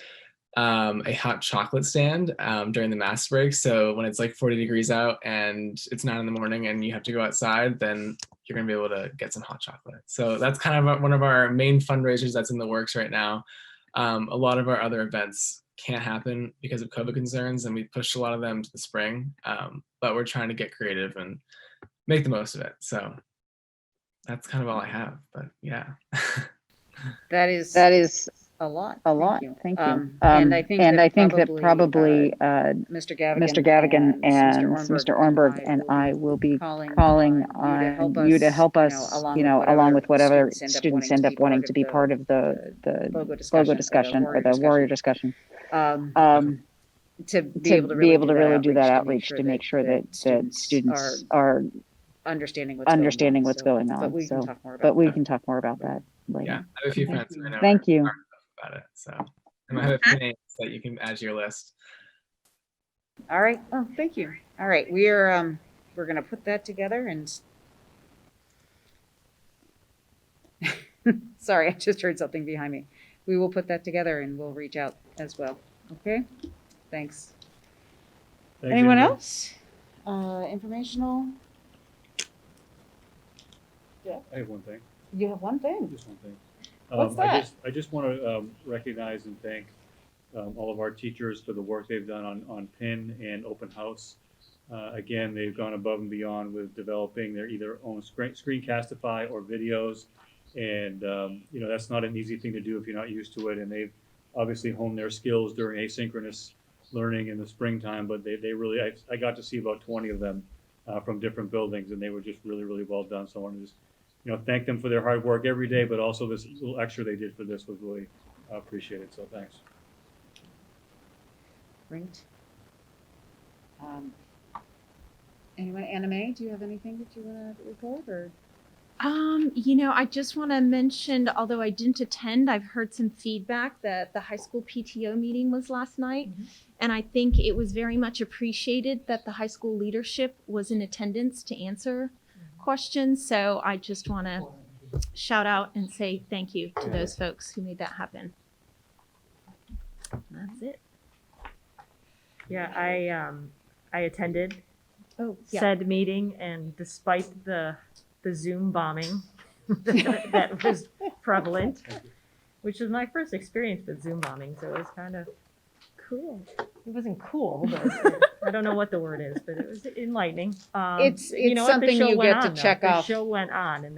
a hot chocolate stand during the mass break. So when it's like 40 degrees out and it's 9 in the morning and you have to go outside, then you're gonna be able to get some hot chocolate. So that's kind of one of our main fundraisers that's in the works right now. A lot of our other events can't happen because of COVID concerns, and we pushed a lot of them to the spring, but we're trying to get creative and make the most of it. So that's kind of all I have, but yeah. That is a lot. A lot. Thank you. And I think that probably Mr. Mr. Gavigan and Mr. Ornberg and I will be calling on you to help us, along with whatever students end up wanting to be part of the logo discussion or the warrior discussion, to be able to really do that outreach to make sure that students are understanding what's going on. But we can talk more about that later. Yeah, I have a few friends who I know Thank you. about it. So I might have a few names that you can add to your list. All right. Oh, thank you. All right. We're going to put that together and sorry, I just heard something behind me. We will put that together and we'll reach out as well. Okay. Thanks. Anyone else? Informational? Yeah. I have one thing. You have one thing? Just one thing. What's that? I just want to recognize and thank all of our teachers for the work they've done on PIN and Open House. Again, they've gone above and beyond with developing their either own screencastify or videos. And, that's not an easy thing to do if you're not used to it. And they've obviously honed their skills during asynchronous learning in the springtime, but they really, I got to see about 20 of them from different buildings, and they were just really, really well done. So I want to just thank them for their hard work every day, but also this little extra they did for this was really appreciated. So thanks. Great. Anyone, Anna Mae, do you have anything that you want to report or? I just want to mention, although I didn't attend, I've heard some feedback that the high school PTO meeting was last night. Mm-hmm. And I think it was very much appreciated that the high school leadership was in attendance to answer questions. So I just want to shout out and say thank you to those folks who made that happen. That's it. Yeah, I attended said meeting, and despite the Zoom bombing that was prevalent, which was my first experience with Zoom bombing, so it was kind of cool. It wasn't cool, but I don't know what the word is, but it was enlightening. It's something you get to check off. The show went on, and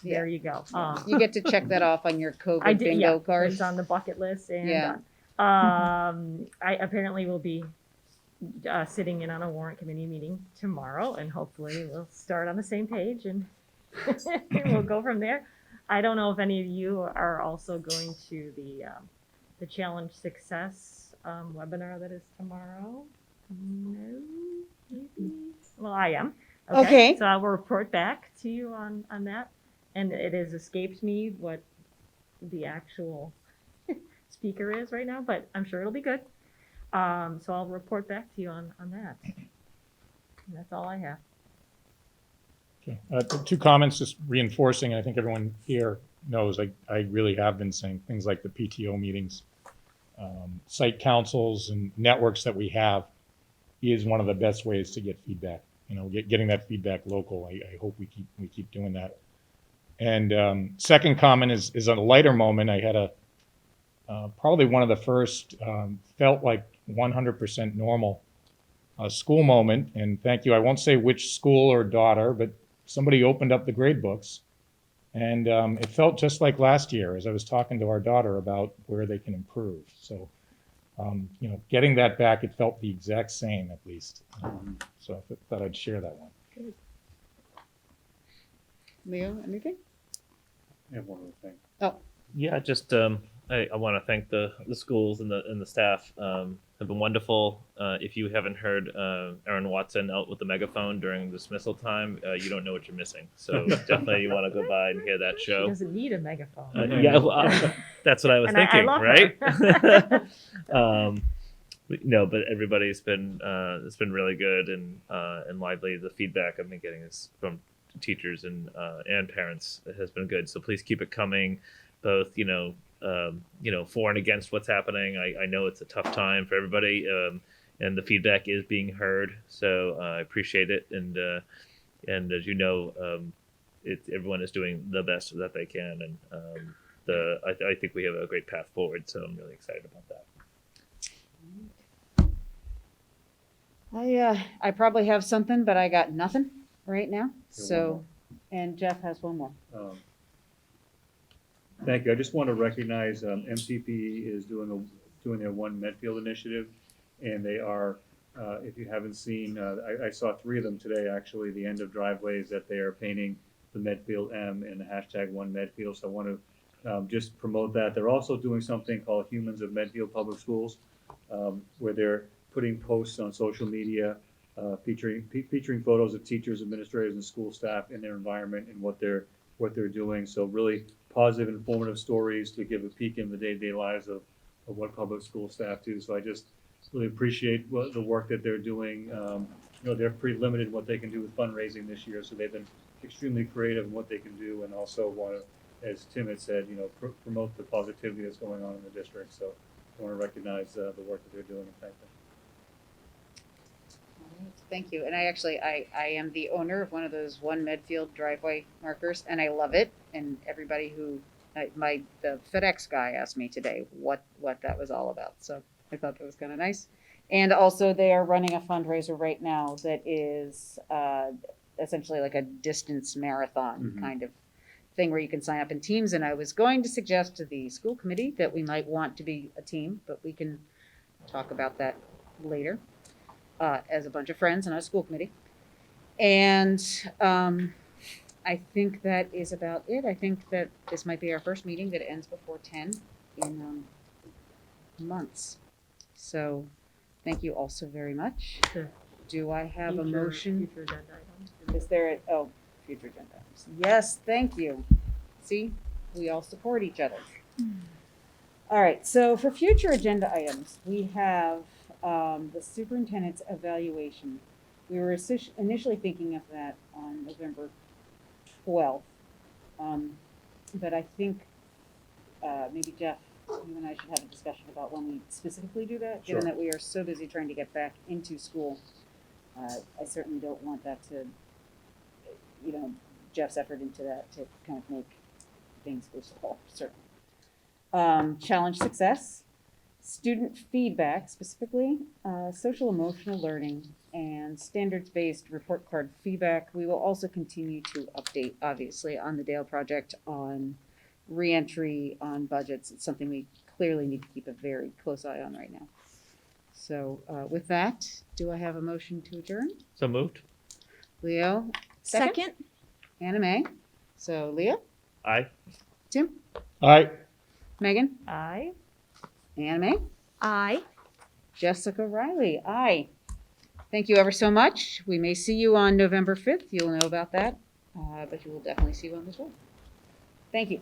there you go. You get to check that off on your COVID bingo card. It's on the bucket list, and I apparently will be sitting in on a warrant committee meeting tomorrow, and hopefully we'll start on the same page and we'll go from there. I don't know if any of you are also going to the Challenge Success webinar that is tomorrow. No, maybe. Well, I am. Okay. So I will report back to you on that. And it has escaped me what the actual speaker is right now, but I'm sure it'll be good. So I'll report back to you on that. And that's all I have. Okay. Two comments, just reinforcing. I think everyone here knows I really have been saying things like the PTO meetings, site councils, and networks that we have is one of the best ways to get feedback. Getting that feedback local. I hope we keep doing that. And second comment is on a lighter moment. I had probably one of the first felt like 100% normal school moment. And thank you. I won't say which school or daughter, but somebody opened up the grade books, and it felt just like last year as I was talking to our daughter about where they can improve. So, getting that back, it felt the exact same, at least. So I thought I'd share that one. Good. Leo, anything? I have one other thing. Oh, Yeah, just I want to thank the schools and the staff have been wonderful. If you haven't heard Aaron Watson out with the megaphone during dismissal time, you don't know what you're missing. So definitely you want to go by and hear that She show. doesn't need a megaphone. Yeah, well, that's what I was And thinking, love right? her. No, but everybody's been it's been really good and lively. The feedback I've been getting is from teachers and parents has been good. So please keep it coming, both for and against what's happening. I know it's a tough time for everybody, and the feedback is being heard. So I appreciate it, and as you know, everyone is doing the best that they can, and I think we have a great path forward. So I'm really excited about that. I probably have something, but I got nothing right now. So, and Jeff has one more. Thank you. I just want to recognize MCP is doing their One Medfield initiative, and they are, if you haven't seen, I saw 3 of them today actually, the end of driveways that they are painting the Medfield M and the hashtag One Medfield. So I want to just promote that. They're also doing something called Humans of Medfield Public Schools, where they're putting posts on social media featuring photos of teachers, administrators, and school staff in their environment and what they're doing. So really positive, informative stories to give a peek in the day-to-day lives of what public school staff do. So I just really appreciate the work that they're doing. They're pretty limited in what they can do with fundraising this year, so they've been extremely creative in what they can do, and also want to, as Tim had said, promote the positivity that's going on in the district. So I want to recognize the work that they're doing and thank them. Thank you. And I am the owner of one of those One Medfield driveway markers, and I love it. And everybody who, the FedEx guy asked me today what that was all about. So I thought that was kind of nice. And also they are running a fundraiser right now that is essentially like a distance marathon kind of thing where you can sign up in teams. And I was going to suggest to the school committee that we might want to be a team, but we can talk about that later. As a bunch of friends and a school committee. And I think that is about it. I think that this might be our first meeting that ends before 10 in months. So thank you all so very much. Do I have a motion? Future agenda item. Is there future agenda items? Yes, thank you. See, we all support each other. All right, so for future agenda items, we have the superintendent's evaluation. We were initially thinking of that on November 12th, but I think maybe Jeff, you and I should have a discussion about when we specifically do that, given that we are so busy trying to get back into school. I certainly don't want that to, Jeff's effort into that to kind of make things go slow, certainly. Challenge success. Student feedback, specifically social emotional learning and standards-based report card feedback. We will also continue to update, obviously, on the Dale Project, on reentry, on budgets. It's something we clearly need to keep a very close eye on right now. So with that, do I have a motion to adjourn? So moved. Leo? Second. Anna Mae? So Leo? Aye. Tim? Aye. Megan? Aye. Anna Mae? Aye. Jessica Riley, aye. Thank you ever so much. We may see you on November 5th. You'll know about that, but you will definitely see you on the 12th. Thank you.